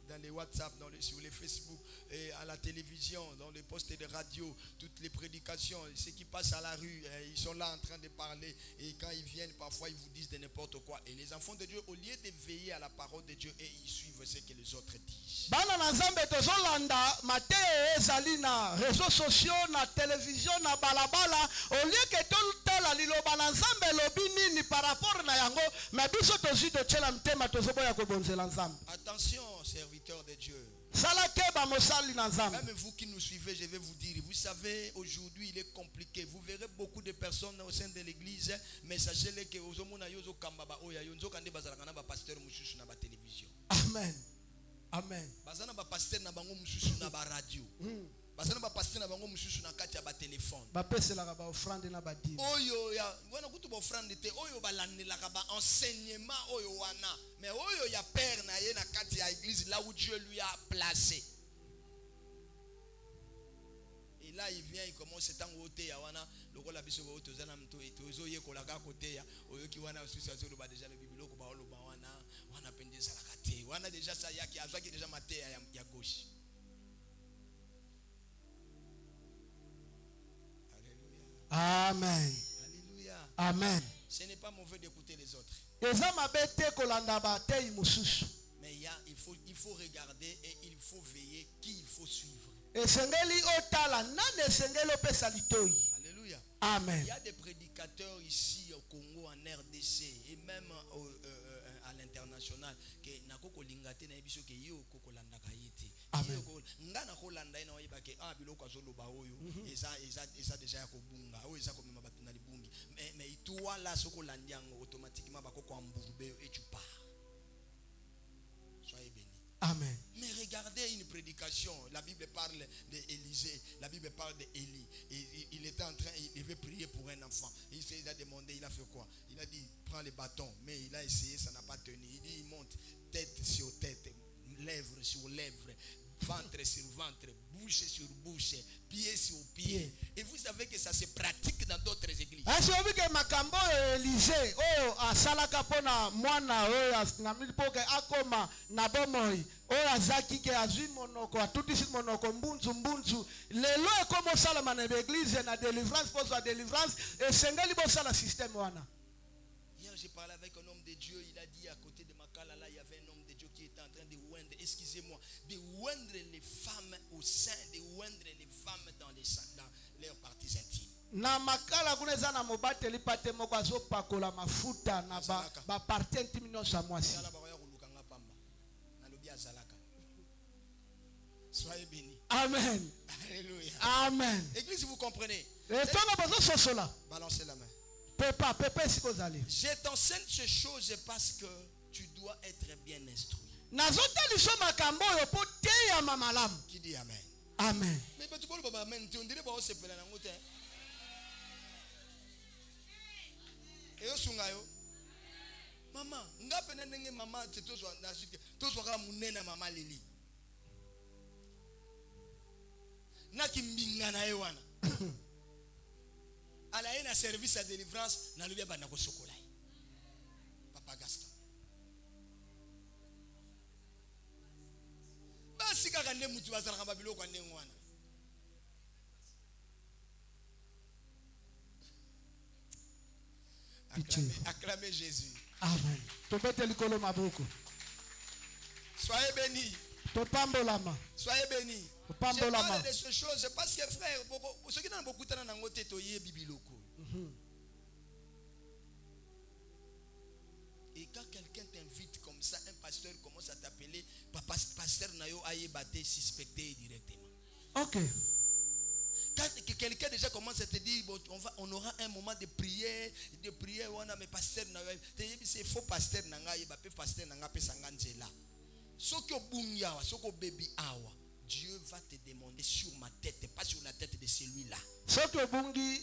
dans les WhatsApp, sur les Facebook, et à la télévision, dans les postes de radio, toutes les prédications, ceux qui passent à la rue, ils sont là en train de parler et quand ils viennent, parfois ils vous disent de n'importe quoi. Et les enfants de Dieu, au lieu de veiller à la parole de Dieu, et ils suivent ce que les autres disent. bana na nzambe tozolanda mateyo ezali na réseaux sociaux na télévision na balabala olie ke totala liloba na nzambe elobi nini par rapport na yango me biso tozwi totyela motema tozoboya kobonzela nzambe Attention, serviteurs de Dieu. sala keba mosali na nzambe Même vous qui nous suivez, je vais vous dire, vous savez, aujourd'hui il est compliqué. Vous verrez beaucoup de personnes au sein de l'église, mais sachez-le que aux homona yozo kambaba oya yonzo kande bazalaka na ba pasteur mususu na ba télévision. amen amen Bazana ba pasteur na bango mususu na ba radio. Bazana ba pasteur na bango mususu na kati ya ba téléphone. bapeselaka baofrande na badini Oyo ya wana kutu ba offrande te oyo balandelaka ba enseignement oyo wana, mais oyo ya père na ye na kati ya église là où Dieu lui a placé. Et là il vient, il commence tango ote ya wana lokola biso ba oto zana mto etozo ye kolaka kote ya oyo ki wana susu azolo ba déjà le bibilo ko ba oloba wana pendeza la kate wana déjà ça yaki azwaki déjà mate ya gauche. amen Alléluia. amen Ce n'est pas mauvais d'écouter les autres, eza mabe te kolanda batei mosusu mais il faut regarder et il faut veiller qui il faut suivre. esengeli otala nani esengeli opesa litoi Alléluia. amen Il y a des prédicateurs ici au Congo, en RDC et même à l'international que nakoko lingate na biso ke yo koko landa kayete. Amen. Ngana ko landa ina oyeba ke biloko azoloba oyo eza déjà ko bunga oyo eza ko mema batu na libungi mais toi là soko landi yango automatiquement bakoko ambourbe et tu pars. Soyez bénis. amen Mais regardez une prédication. La Bible parle d'Élisée. La Bible parle d'Élie. Il était en train, il devait prier pour un enfant. Il a demandé, il a fait quoi? Il a dit, prends les bâtons. Mais il a essayé, ça n'a pas tenu. Il dit, il monte tête sur tête, lèvres sur lèvres, ventre sur ventre, bouche sur bouche, pied sur pied. Et vous savez que ça se pratique dans d'autres églises. asi obike makambo Élise oyo asalaka mpona mwana oyo ngamili mpo ke akoma na bomoi oyo azaki ke azwi monoko atutisi monoko mbunzu lelo ekoma osalama na baeglize na délivrance mpo zwa délivrance esengeli bosala système wana. Hier, j'ai parlé avec un homme de Dieu. Il a dit à côté de Makala, là, il y avait un homme de Dieu qui était en train de oindre, excusez-moi, de oindre les femmes au sein, de oindre les femmes dans leurs parties intimes. Na makala kuna eza na mobateli pate moko azopakola mafuta na ba partie intime nyonso ya mwasi. Yala ba ya kolukanga pamba. Na Zalaka. Soyez bénis. Amen. Alléluia. Amen. Église, vous comprenez? Et toi, on a besoin de cela. Balancez la main. Papa, papa, si vous allez. Je t'enseigne ces choses parce que tu dois être bien instruit. Nazotalisha makambo yo po teya mamalamu. Qui dit Amen? Amen. Mais tu peux le Amen. On dirait pas se pela nango te. Et osungayo. Maman, ngape na ndenge maman te tozwa na suite. Tozwa ka munena mama leli. Na kimbinga na yewana. Ala ina service à délivrance na lubia bana ko sokola. Papa Gaston. Basi kaka nde mutu bazalaka babiloko ndenge wana. Acclamez Jésus. Amen. Topete likolo maboko. Soyez bénis. Topambolama. Soyez bénis. Je parle de ces choses parce que frère, ceux qui n'ont beaucoup de temps dans le tétoyer bibiloko. Et quand quelqu'un t'invite comme ça, un pasteur commence à t'appeler, papa pasteur Nayo aye bate suspecté directement. Ok. Quand quelqu'un déjà commence à te dire, bon, on aura un moment de prière, on a mes pasteurs Nayo, c'est faux pasteur Nangaye, pasteur Nangape Sanganzela. Soko bunyawa, soko baby awa. Dieu va te demander sur ma tête, pas sur la tête de celui-là. Soko bungi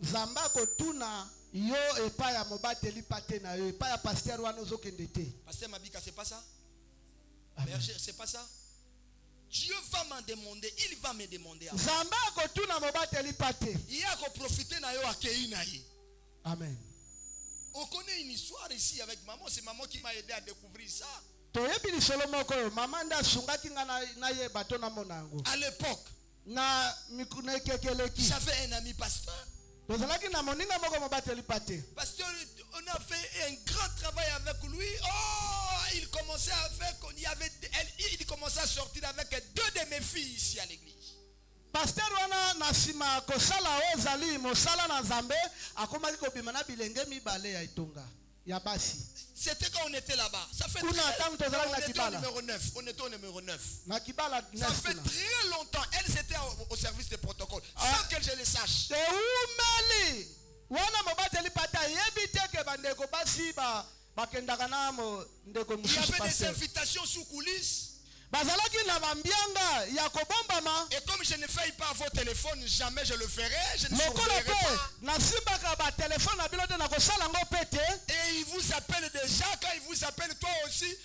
zamba kotuna yo epa ya mobateli pate na yo epa ya pasteur wana ozokende te. Pasteur Mabika, c'est pas ça? Berger, c'est pas ça? Dieu va m'en demander, il va me demander. Zamba kotuna mobateli pate. Il y a qu'à profiter na yo akei na ye. Amen. On connaît une histoire ici avec maman, c'est maman qui m'a aidé à découvrir ça. À l'époque, j'avais un ami pasteur. Pasteur, on a fait un grand travail avec lui. Oh, il commençait à faire, il commençait à sortir avec deux de mes filles ici à l'église. Pasteur wana nasima kosala ozali mosala na Nzambe akomaki kobima na bilenge mibale ya itonga ya basi. C'était quand on était là-bas. Ça fait très on était au numéro 9. Na kibala 9. Ça fait très longtemps. Elle c'était au service des protocoles. Sans que je le sache. Teumeli. Wana mobateli pata yebite ke bandeko basi bakendaka na ndeko mususu. Il y avait des invitations sous coulisses. Et comme je ne fais pas vos téléphones, jamais je le ferai. Je ne surveillerai pas. Et il vous appelle déjà, quand il vous appelle toi aussi,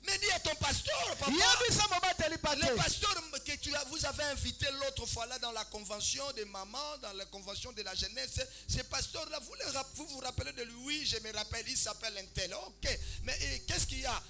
mais dis à ton pasteur, papa, le pasteur que vous avez invité l'autre fois là dans la convention des mamans, dans la convention de la jeunesse, ce pasteur-là, vous vous rappelez de lui? Oui, je me rappelle, il s'appelle un tel. Ok, mais qu'est-ce qu'il y a?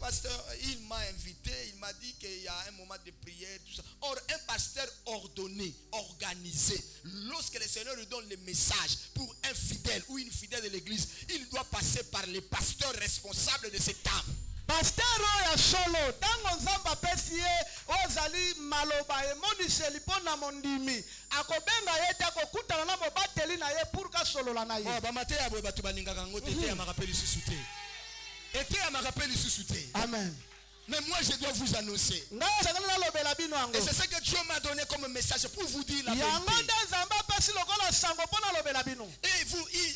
Pasteur, il m'a invité, il m'a dit qu'il y a un moment de prière, tout ça. Or, un pasteur ordonné, organisé, lorsque le Seigneur lui donne le message pour un fidèle ou une fidèle de l'église, il doit passer par les pasteurs responsables de cette âme. Pasteur ya solo tango nzamba pesi ye ozali maloba emoniseli pona mondimi akobenga yete akokutana na mobateli na ye pour ka solola na ye. Oh ba mate ya boye batu balingaka ngo tete ya makapeli susute. Ete ya makapeli susute. Amen. Mais moi je dois vous annoncer. Et c'est ce que Dieu m'a donné comme message pour vous dire la vérité. Et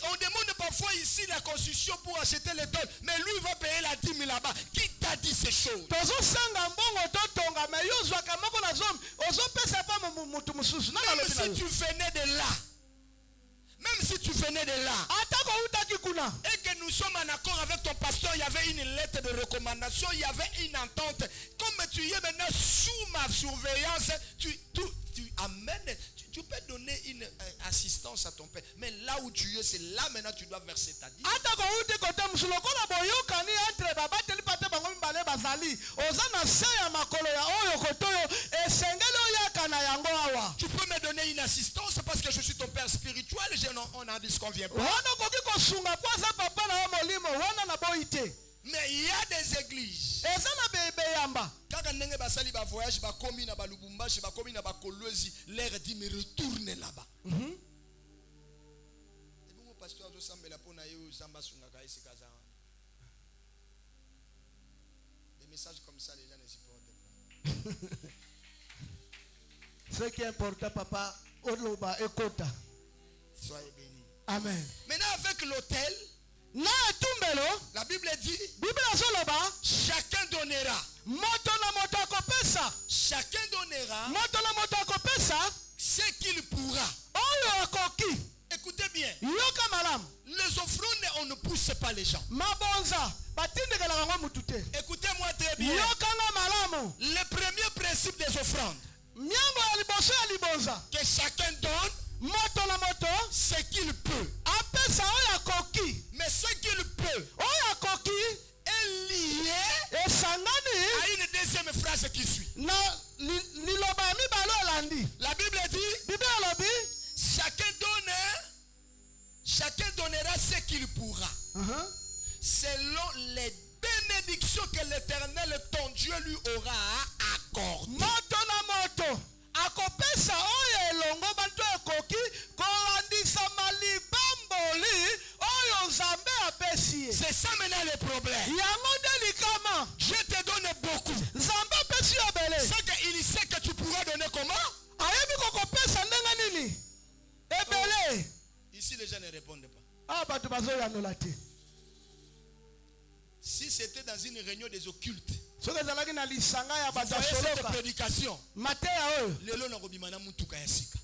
on demande parfois ici la construction pour acheter les dons. Mais lui va payer la dîme là-bas. Qui t'a dit ces choses? Même si tu venais de là. Même si tu venais de là et que nous sommes en accord avec ton pasteur, il y avait une lettre de recommandation, il y avait une entente. Comme tu es maintenant sous ma surveillance, tu amènes, tu peux donner une assistance à ton père. Mais là où tu es, c'est là maintenant tu dois verser ta dîme. Tu peux me donner une assistance parce que je suis ton père spirituel, on n'en disconvient pas. Mais il y a des églises. Quand on basali ba voyage, ba komi na ba Lubumbashi, ba komi na ba Kolwezi, l'air dit me retourne là-bas. Et bon pasteur Josambela pona yo Des messages comme ça, les gens ne supportent pas. Ce qui est important, papa, Oloba Ekota. Soyez bénis. Amen. Maintenant, avec l'autel, Na tumbelo, la Bible dit, Bible azoloba, chacun donnera. moto na moto akopesa. Chacun donnera Moto na moto akopesa, ce qu'il pourra. oyo akoki. Écoutez bien, Yoka malam. les offrandes, on ne pousse pas les gens. Mabonza, batindekela yango mutute. Écoutez-moi très bien. Yoka nga malamu. Le premier principe des offrandes, Miambo ya liboso ya libonza. que chacun donne Moto na moto, ce qu'il peut. apesa oyo akoki. Mais ce qu'il peut Oyo akoki, est lié esangani à une deuxième phrase qui suit. na liloba ya mibale olandi. La Bible dit, Bible alobi, chacun donnera ce qu'il pourra. Selon les bénédictions que l'Éternel, ton Dieu, lui aura accordées. moto na moto akopesa oyo elongo bato ekoki kolandisa malibamboli oyo nzambe apesi ye. C'est ça maintenant le problème. Yango nde likama, Je te donne beaucoup. nzambe apesi yo ebele. C'est qu'il sait que tu pourras donner comment? Ayebi kokopesa ndenge nini ebele. Ici, les gens ne répondent pas. Ah, bato bazoyanola te. Si c'était dans une réunion des occultes, Soki ezalaki na lisanga ya vous bato ya voyez cette soloka prédication. mateya oyo, Lelo na kobimana mutuka ya sika.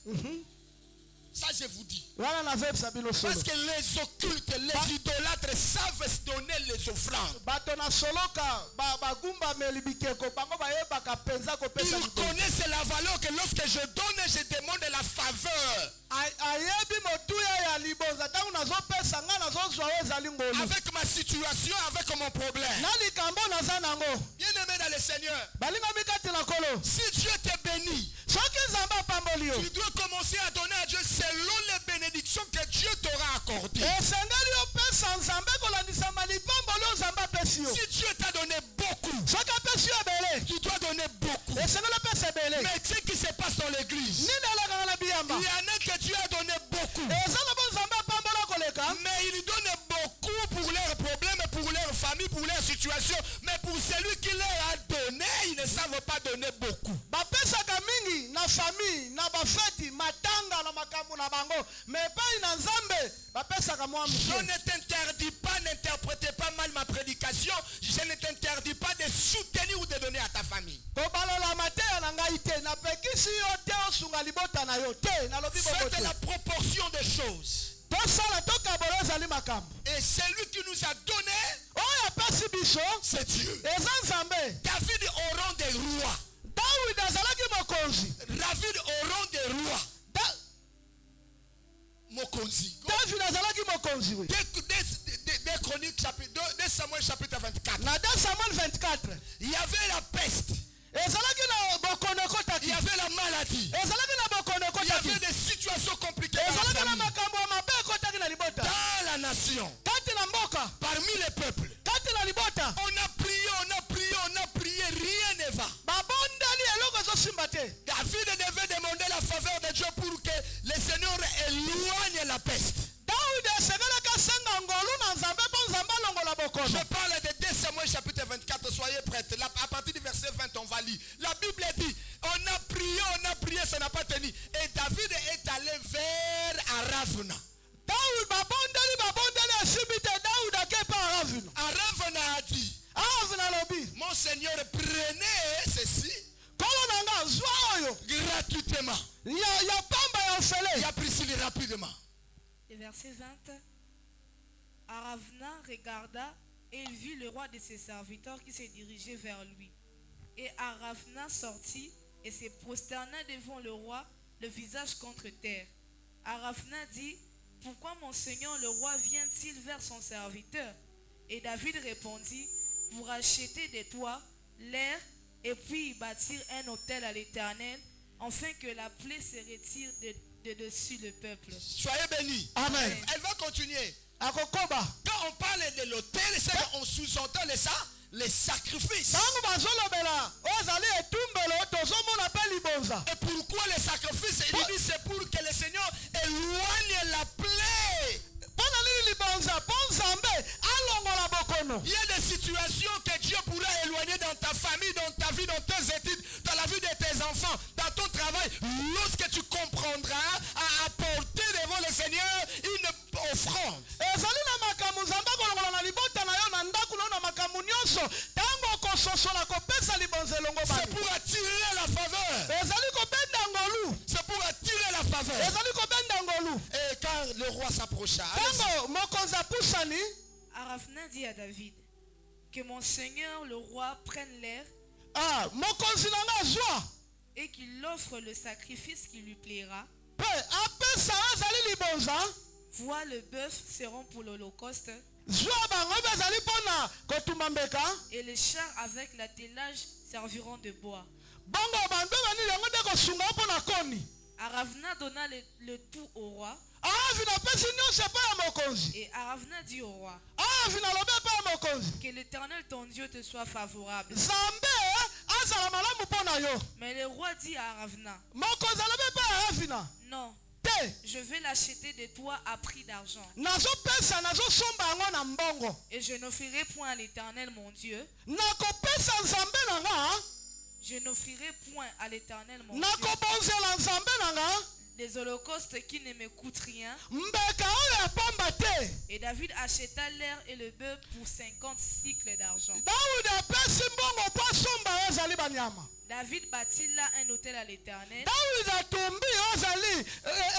Ça, je vous dis. wana nazebisa bino solo. Parce que les occultes, les idolâtres savent se donner les offrandes. Bato na soloka bagumbameli bikeko bango bayebaka mpenza kopesa Ils libongo. connaissent la valeur que lorsque je donne, je demande la faveur. Ayebi motuya ya libonza ntango nazopesa nga nazozwa oyo ezali ngolu. Avec ma situation, avec mon problème. Na likambo naza nango. Bien aimé dans le Seigneur, Balingami kati na kolo. si Dieu te bénit, Soki nzambe apamboli yo, tu dois commencer à donner à Dieu selon les bénédictions que Dieu t'aura accordées. esengeli opesa nzambe kolandisa malipamboli oyo nzambe apesi yo. Si Dieu t'a donné beaucoup, Soki apesi yo ebele, tu dois donner beaucoup. esengeli opesa ebele. Mais tu sais ce qui se passe dans l'église? Nini elekaka na biyamba? Il y en a que Dieu a donné beaucoup. Eza na bo nzambe apambola koleka. Mais il donne beaucoup pour leurs problèmes, pour leur famille, pour leur situation. Mais pour celui qui leur a donné, ils ne savent pas donner beaucoup. Bapesaka mingi na famille, na bafeti, matanga na makambo na bango. Mais epai na nzambe, bapesaka mwa Je moke. ne t'interdis pas, n'interprétez pas mal ma prédication. Je ne t'interdis pas de soutenir ou de donner à ta famille. Kobalola mateya na ngai te, napekisi yo te osunga libota na yo te, nalobi Faites boboto. la proportion des choses. Tosala tokabola ezali makambo. Et celui qui nous a donné, Oyo apesi biso, c'est Dieu. eza nzambe. David au rang des rois. Dawidi azalaki mokonzi. David au rang des rois. Mokonzi. David azalaki mokonzi we. 2 Chroniques chapitre 2 Samuel chapitre 24. Na 2 Samuel 24, Il y avait la peste. ezalaki na bokono Il ekotaki. y avait la maladie. Ezalaki na bokono Il y avait ekotaki. des situations compliquées dans la Ezalaki na famille, makambo ya mabe ekotaki na libota. dans la nation, Kati na mboka, parmi les peuples. kati na libota, On a prié, on a prié, on a prié, rien ne va. babondeli eloko ezosimba te. David devait demander la faveur de Dieu pour que le Seigneur éloigne la peste. Dawidi asengelaki asenga ngolu na nzambe mpo nzambe alongola bokono. Je parle de 2 Samuel chapitre 24, soyez prêts. Là, à partir du verset 20, on va lire. La Bible dit, on a prié, ça n'a pas tenu. Et David est allé vers Aravna. Dawidi babondeli esimbi te. Dawidi ake mpa Aravina. Aravna a dit, Aravina alobi, mon Seigneur, prenez ceci kolo na nga zwa oyo gratuitement. ya pamba ya Il ofele. a pris cela rapidement. Et verset 20, Aravna regarda et il vit le roi de ses serviteurs qui se dirigeait vers lui. Et Aravna sortit et se prosterna devant le roi, le visage contre terre. Aravna dit, pourquoi mon seigneur le roi vient-il vers son serviteur? Et David répondit, pour acheter de toi l'air et puis bâtir un autel à l'Éternel, afin que la plaie se retire de dessus le peuple. Soyez bénis. Amen. Elle va continuer. Akokoba. Quand on parle de l'autel, c'est qu'on sous-entend les sacrifices. Ntango bazolobela oyo ezali etumbelo tozomona mpe libonza. Et pourquoi les sacrifices? Il dit c'est pour que le Seigneur éloigne la plaie. Mpona nini libonza po nzambe alongola bokono. Il y a des situations que Dieu pourrait éloigner dans ta famille, dans ta vie, dans tes études, dans la vie de tes enfants, dans ton travail, lorsque tu comprendras à apporter devant le Seigneur une offrande. Ezali na makamu nzambe kolongola na libota na yo na ndaku na makamu nyonso tango kososola kopesa libonza elongo C'est bani. pour attirer la faveur. Ezali kobenda ngolu. C'est pour attirer la faveur. Ezali kobenda ngolu. Et quand le roi s'approcha, allez-y. Tango mokonzi apusani. Aravna dit à David que mon seigneur le roi prenne l'air Mokonzi nanga zwa. et qu'il offre le sacrifice qui lui plaira. Pe apesa azali libonza. Vois, le bœuf seront pour l'holocauste Zwa bango bezali pona kotumba mbeka. et les chars avec l'attelage serviront de bois. Bongo bandu bani yango de kosunga pona koni. Aravna donna le tout au roi Vina pesi nyonso pa ya mokonzi. et Aravna dit au roi Vina lobe pa ya mokonzi. que l'Éternel ton Dieu te soit favorable. Zambe azala malamu pona yo. Mais le roi dit à Aravna, Mokonzi alobe pa ya vina. non, Te. je vais l'acheter de toi à prix d'argent Nazo pesa nazo somba yango na mbongo. et je n'offrirai point à l'Éternel mon Dieu. Nakopesa nzambe nanga. Je n'offrirai point à l'Éternel mon Dieu Nakobonzela nzambe nanga. des holocaustes qui ne me coûtent rien. Mbeka oyo ya pamba te. Et David acheta l'air et le bœuf pour 50 cycles d'argent. Daudi apesi mbongo po asomba oyo ezali banyama. David bâtit là un autel à l'Éternel Daudi atumbi oyo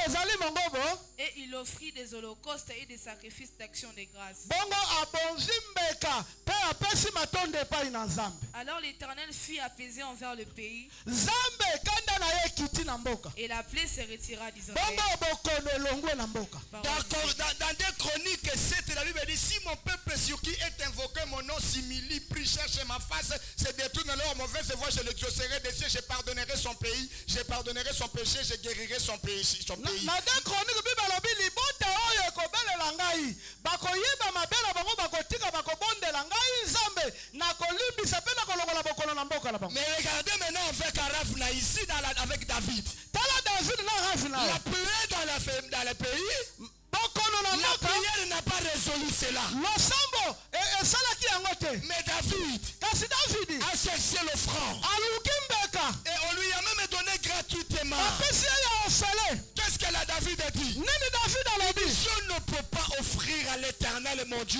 ezali mongobo. et il offrit des holocaustes et des sacrifices d'action de grâce. Bongo abonzi mbeka pe apesi matondo epai na nzambe. Alors l'Éternel fut apaisé envers le pays Nzambe kanda na ye ekiti na mboka. et la plaie se retira d'Israël. Bongo bokono elongwe na mboka. Dans 2 Chroniques 7, la Bible dit, si mon peuple sur qui est invoqué mon nom s'humilie, prie, cherche ma face, se détourne de leur mauvaise voie, je l'exaucerai des cieux, je pardonnerai son pays, je pardonnerai son péché, je guérirai son pays. Na de chronique bible alobi libota oyo ekobelela ngai bakoyiba mabe na bango bakotika bakobondela ngai nzambe nakolimbisa mpe nakolongola bokono na mboka na bango. Mais regardez maintenant avec Aravna ici avec David. Tala David na Ravina. La plaie dans le pays, Bokono na la mboka. prière n'a pas résolu cela. Losambo esalaki yango te. Mais David Kasi Davidi a cherché l'offrande. aluki mbeka. Et on lui a même donné gratuitement. Apesi ye ya ofele. Qu'est-ce que la David a dit? Nini David alobi? Je ne peux pas offrir à l'Éternel mon Dieu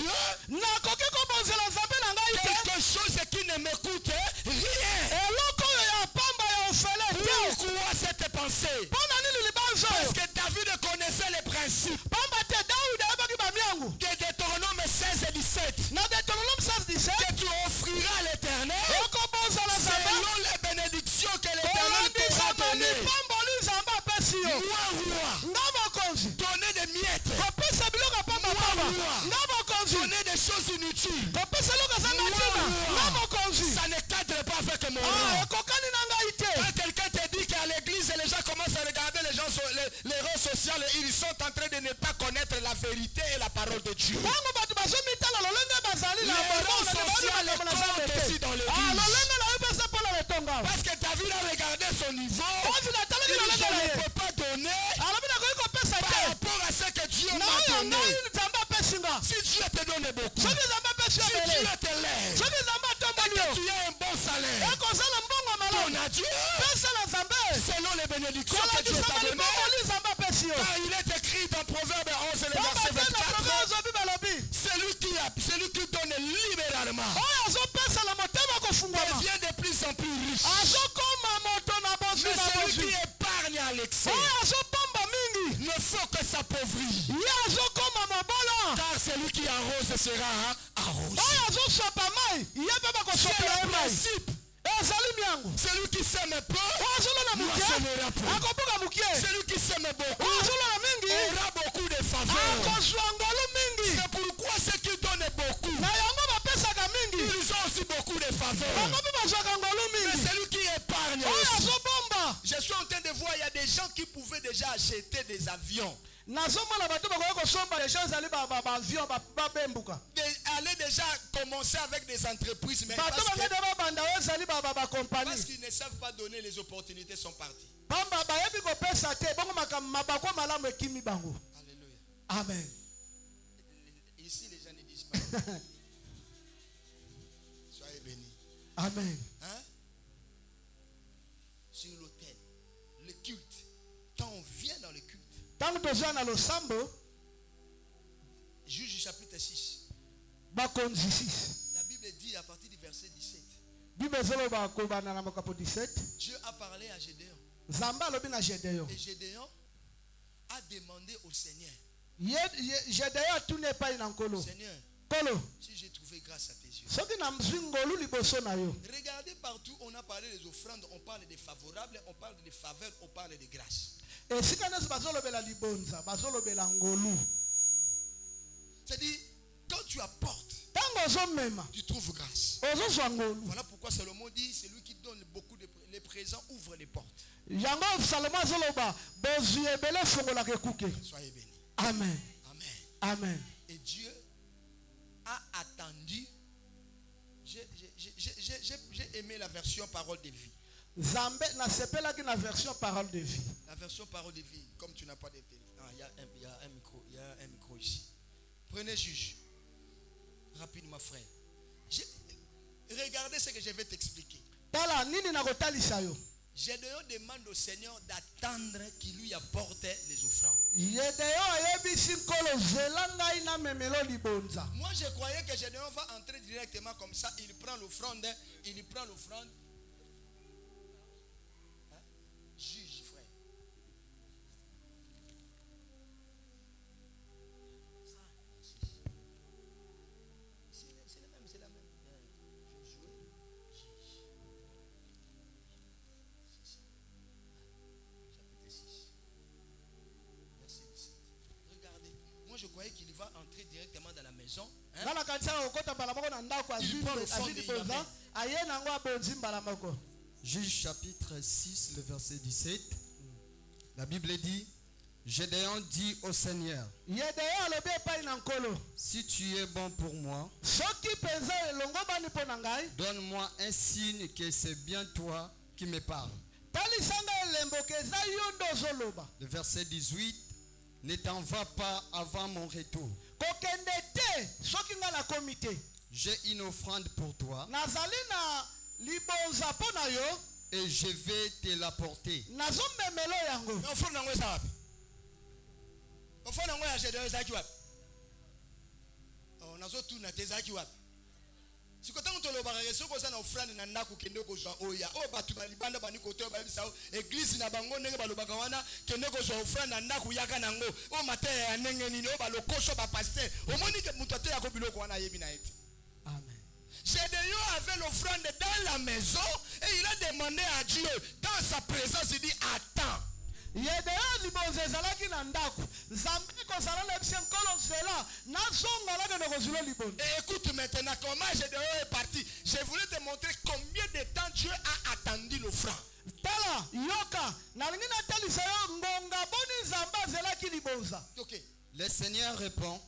Nakoki kobonzela nzambe na ngai te. quelque chose qui ne me coûte rien. Eloko oyo ya pamba ya ofele te. Pourquoi cette pensée? Mpona nini libanzo Parce oyo? que David connaissait les principes Pamba te Daudi ayebaki bamiangu. de Deutéronome 16 et 17. Na Deutéronome 16:17. Que tu offriras à l'Éternel Okobonzela nzambe. selon les bénédictions que l'Éternel t'aura Kolandisama données. lipamboli nzambe apesi yo. Moi, roi, Nga mokonzi. donner des miettes, Kopesa biloko pamba pamba. Nga mokonzi. donner des choses inutiles. Kopesa eloko eza na ntina. Nga mokonzi. Ça ne cadre pas avec mon roi. Ekokani na ngai te. Quand quelqu'un te dit qu'à l'église, les gens commencent à regarder les gens sur les réseaux sociaux, ils sont en train de ne pas connaître la vérité et la parole de Dieu. Ntango bato bazomitala lolenge bazali na Les bango rangs na sociaux makambo na nzambe comptent te. aussi dans l'église. Lolenge na yo pesa mpona letonga. Parce que David a regardé son niveau. David atalaki Il dit, lolenge je na ne ye. peux pas donner Alobi nakoki kopesa par te. rapport à ce que Dieu Na m'a oyo donné. ngai nzambe apesi nga. Si Dieu te donne beaucoup, Soki nzambe apesi yo si Dieu ebele. te lève, Soki nzambe et atomboli que yo. tu as un bon salaire, Ekozala mbongo ton malamu. adieu, Pesa na nzambe. selon les bénédictions que Dieu Kolakisama t'a données, libongoli nzambe apesi yo. car il est écrit dans Proverbe 11 et le Pamba verset te na 24, proverbe obi balobi. celui qui donne libéralement Oyo azopesa na motema kofungwama. devient de plus en plus riche. Azokoma moto na bozwi Mais na celui bozwi. qui épargne à l'excès Oyo azopamba mingi. ne faut que s'appauvrit. Ye azokoma mobola. Car celui qui arrose sera arrosé. Oyo azosopa mai. Ye mpe C'est bakosopela ye le mai. principe. Ezali miango. Celui qui sème peu Oyo azolona mokie. moissonnera peu. Akobuka mokie. Celui qui sème beaucoup Oyo azolona mingi. aura beaucoup de faveurs. Akozwa ngolu mingi. C'est pourquoi ceux qui donnent beaucoup, Na yango bapesaka mingi. ils ont aussi beaucoup de faveurs. Bango mpe bazwaka ngolu Mais mingi. celui qui épargne Oyo aussi. azobomba. Je suis en train de voir, il y a des gens qui pouvaient déjà acheter des avions. Nazomona bato bakoki kosomba les gens ezali baavion babembuka. Aller déjà commencer avec des entreprises, mais Bato parce bangede babanda oyo ezali bakompani. qu'ils ne savent pas donner les opportunités sont partis. Pamba bayebi kopesa te bongo mabako malamu ekimi bango. Alléluia. Amen. Soyez bénis. Amen. Hein? Sur l'autel, le culte. Quand on vient dans le culte, Tango toza na losambo, Juge chapitre 6. bakonzi 6. La Bible dit à partir du verset 17. Bible ezoloba kobana na makambo 17. Dieu a parlé à Gédéon. Nzambe alobi na Gédéon. Et Gédéon a demandé au Seigneur. Gédéon atuni epai na nkolo. Seigneur, Nkolo, si j'ai trouvé grâce à tes yeux. soki na mzwi ngolu liboso na yo. Regardez partout, on a parlé des offrandes, on parle des favorables, on parle des faveurs, on parle des grâces. Esika nyonso bazolobela libonza, bazolobela ngolu. C'est-à-dire, quand tu apportes, Tango ozomema, tu trouves grâce. ozozwa ngolu. Voilà pourquoi Salomon dit, c'est lui qui donne beaucoup de les présents, ouvre les portes. Yango Salomo azoloba, bozwi ebele fungolaka ekuke. Soyez bénis. Amen. Amen. Amen. Et Dieu a attendu. J'ai aimé la version parole de vie. Nzambe nasepelaki na version parole de vie. La version parole de vie, comme tu n'as pas de téléphone. Ah, il y a un micro ici. Prenez Juge. Rapidement, frère. Regardez ce que je vais t'expliquer. Tala nini nakotalisa yo. Gédéon demande au Seigneur d'attendre qu'il lui apporte les offrandes. Gédéon ayebisi nkolo zela ngai na memelo libonza. Moi, je croyais que Gédéon va entrer directement comme ça. Il prend l'offrande. Il prend l'offrande. Hein? Juge, frère. C'est la même. Je vais jouer. Juge. Chapitre 6. Verset 17. Regardez. Moi, je croyais qu'il va entrer directement dans la maison. Hein? Ngala kanisa okota mbala moko na ndako azwi libonza, aye nango abonzi mbala moko. Juge chapitre 6, le verset 17. La Bible dit, Gédéon dit au Seigneur, Gédéon alobi epai na nkolo, si tu es bon pour moi, soki penza elongo bani mpo na ngai, donne-moi un signe que c'est bien toi qui me parles. talisa ngai elembo ke eza yo nde ozoloba. Le verset 18, ne t'en va pas avant mon retour. Kokende te soki ngai nakomi te. J'ai une offrande pour toi Nazali na libonza mpo na yo, et je vais te l'apporter. nazomemelo yango. Mais offrande nango eza wapi? Offrande nango ya Gédéon ezalaki wapi? Oh, nazotuna te ezalaki wapi? Sikotango tolobaka ke soki oza na offrande na ndako kende kozwa oya. Oyo bato na libanda bani kote oyo bayebisa o eglise na bango ndenge balobaka wana kende kozwa offrande na ndako yaka nango. O mateya ya ndenge nini o balokoso bapaster. Omoni ke moto ateyako biloko wana ayebi na ete. Amen. Gédéon avait l'offrande dans la maison et il a demandé à Dieu, dans sa présence, il dit attends. Gédéon libonza ezalaki na ndako. Nzambe kozala na biso nkolo zela nazonga lakende kozwila libonza. Et écoute maintenant comment Gédéon est parti. Je voulais te montrer combien de temps Dieu a attendu l'offrande. Tala yoka nalingi natalisa yo ngonga boni nzambe azelaki libonza. Ok. Le Seigneur répond,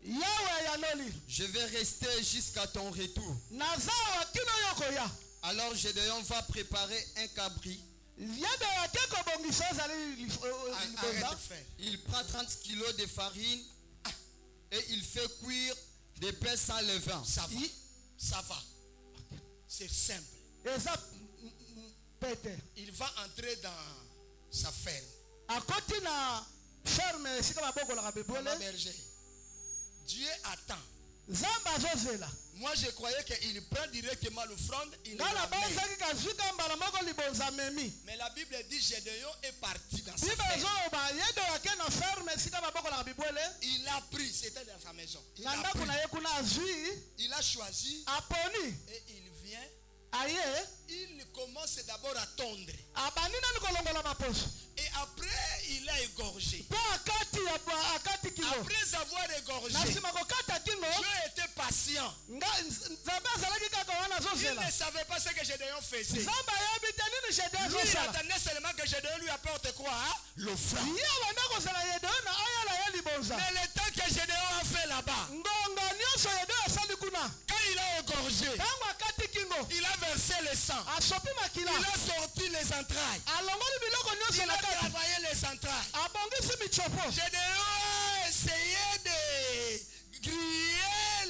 Yawe ayanoli, je vais rester jusqu'à ton retour. naza awa kino yo koya. Alors Gédéon va préparer un cabri. Yebe ake kobongisa ezali libonza. Arrête frère. Il prend 30 kilos de farine et il fait cuire des pains sans levain. Ça va. Ça va. C'est simple. Eza pete. Il va entrer dans sa ferme. Akoti na ferme esika babokolaka Maman bebwele. berger. Dieu attend. Nzambe azozela. Moi je croyais qu'il prend directement l'offrande. Il Nga na l'amène. banzaki kazwika mbala moko libonza memi. Mais la Bible dit Gédéon est parti dans sa Bible ferme. ezoloba yedo ake na ferme esika babokolaka bibwele. Il a pris, c'était dans sa maison. Il Na a ndako pris. na ye kuna azwi Il a choisi aponi et il vient. aye Il commence d'abord à tondre. abandi nani kolongola baposo. Et après, il a égorgé. Mpo akati kingo. Après avoir égorgé, Na nsima kokata kingo. Dieu était patient. Nzambe azalaki kaka wana Il azozela. ne savait pas ce que Gédéon faisait. Nzambe ayebi te nini Gédéon Lui, il azosala. attendait seulement que Gédéon lui apporte quoi hein? L'offrande. Ye abanda kozela Gédéon na ayala ye libonza. Mais le temps que Gédéon a fait là-bas, Ngonga nyonso Gédéon asali kuna. quand il a égorgé, Tango akati kingo. il a versé le sang. Asopi makila. Il a sorti les entrailles. Alongoli biloko nyonso Il na a kati. travaillé les entrailles. Abongisi michopo. Gédéon a essayé de griller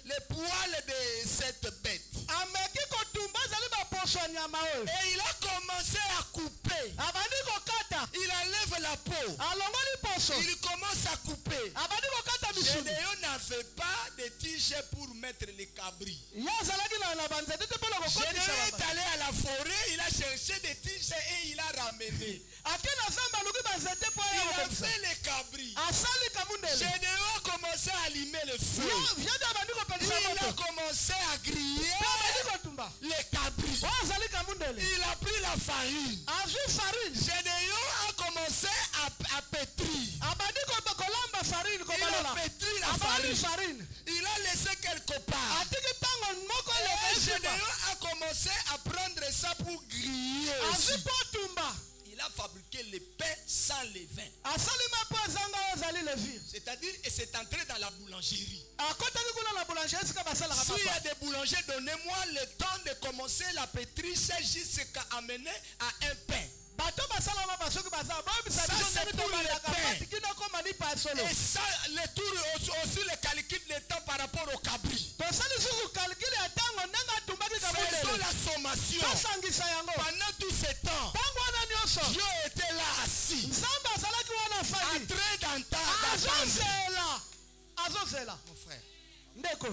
le poil de cette bête. ameki kotumba ezali baposo ya nyama oyo Et il a commencé à couper. abandi kokata Il enlève la peau. alongoli poso Il commence à couper. abandi kokata misuni Gédéon n'avait pas de tige pour mettre les cabris. ye azalaki na banzete te mpona kokotisa Gédéon est baba. allé à la forêt, il a cherché des tiges et il a ramené. ake na zamba aluki banzete mpo Il a yakokotisa fait les cabris. asali kamundele Gédéon a commencé à allumer le feu. viande abandi kopelisa Il a moto commencé à griller mpe abandi kotumba les cabris. oyo azali kamundele Il a pris la farine. azwi farine Gédéon a commencé à pétrir. abandi kolamba farine Il a kobalola pétri la abandi farine. farine Il a laissé quelque part. atiki ntango moko Et eleka Gédéon a commencé à prendre ça pour griller azwi aussi. mpo tumba Il a fabriqué le pain sans levain. asalima mpo ezanga oyo ezali levire C'est-à-dire, et c'est entré dans la boulangerie. akotaki kuna na boulanger esika basalaka S'il y a papa des boulangers, donnez-moi le temps de commencer la pétriche jusqu'à amener à un pain. bato basalama basoki baza boyebisa Ça, biso c'est ndeni pour le tobandaka pain. pati kino koma lipa ya solo Et ça, le tour aussi le calcul de temps par rapport au cabri. tosali susu kalkile ya ntango ndenge atumbaki Faisons kabundele la sommation. tosangisa yango Pendant tout ce temps, ntango wana nyonso Dieu était là assis, nzambe azalaki wana en afandi train d'entendre. azozela Mon frère, ndeko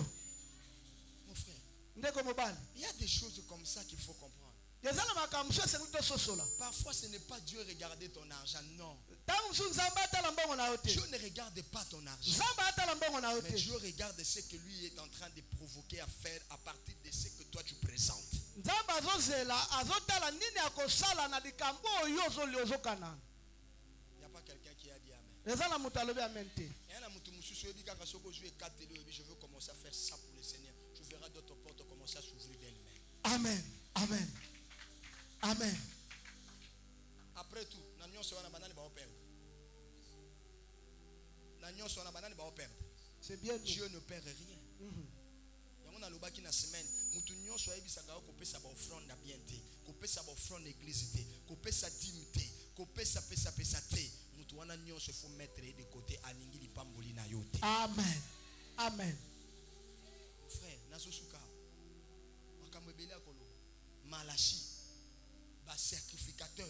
mon frère, ndeko mobali il y a des choses comme ça qu'il faut comprendre. eza na makambo mosusu esengi tososola Parfois, ce n'est pas Dieu regarder ton argent, non. ntango mosusu nzambe atala mbongo na yo te Dieu ne regarde pas ton argent. nzambe atala mbongo na yo Mais te Dieu regarde ce que lui est en train de provoquer à faire à partir de ce que toi tu présentes. nzambe azozela azotala nini akosala na likambo oyo ozokana Il n'y a pas quelqu'un qui a dit Amen. eza na moto alobi amen te Et un amour, je veux commencer à faire ça pour le Seigneur. Tu verras d'autres portes commencer à s'ouvrir d'elles-mêmes. amen amen amen Après tout, Nagnon sera na banane ba perdre. Nagnon sera na banane ba perdre. c'est bien dit. Dieu ne perd rien. Yango na lobaki na semaine, mutu nyonso ayebisaka ko kopesa ba offrande na bien te, kopesa ba offrande na église te, kopesa dîme te, kopesa pesa te. Mutu wana nyonso faut mettre de côté alingi lipamboli na yo te. amen amen Frère, nazosuka. Makambo ebele akolo. Malachi, ba sacrificateur.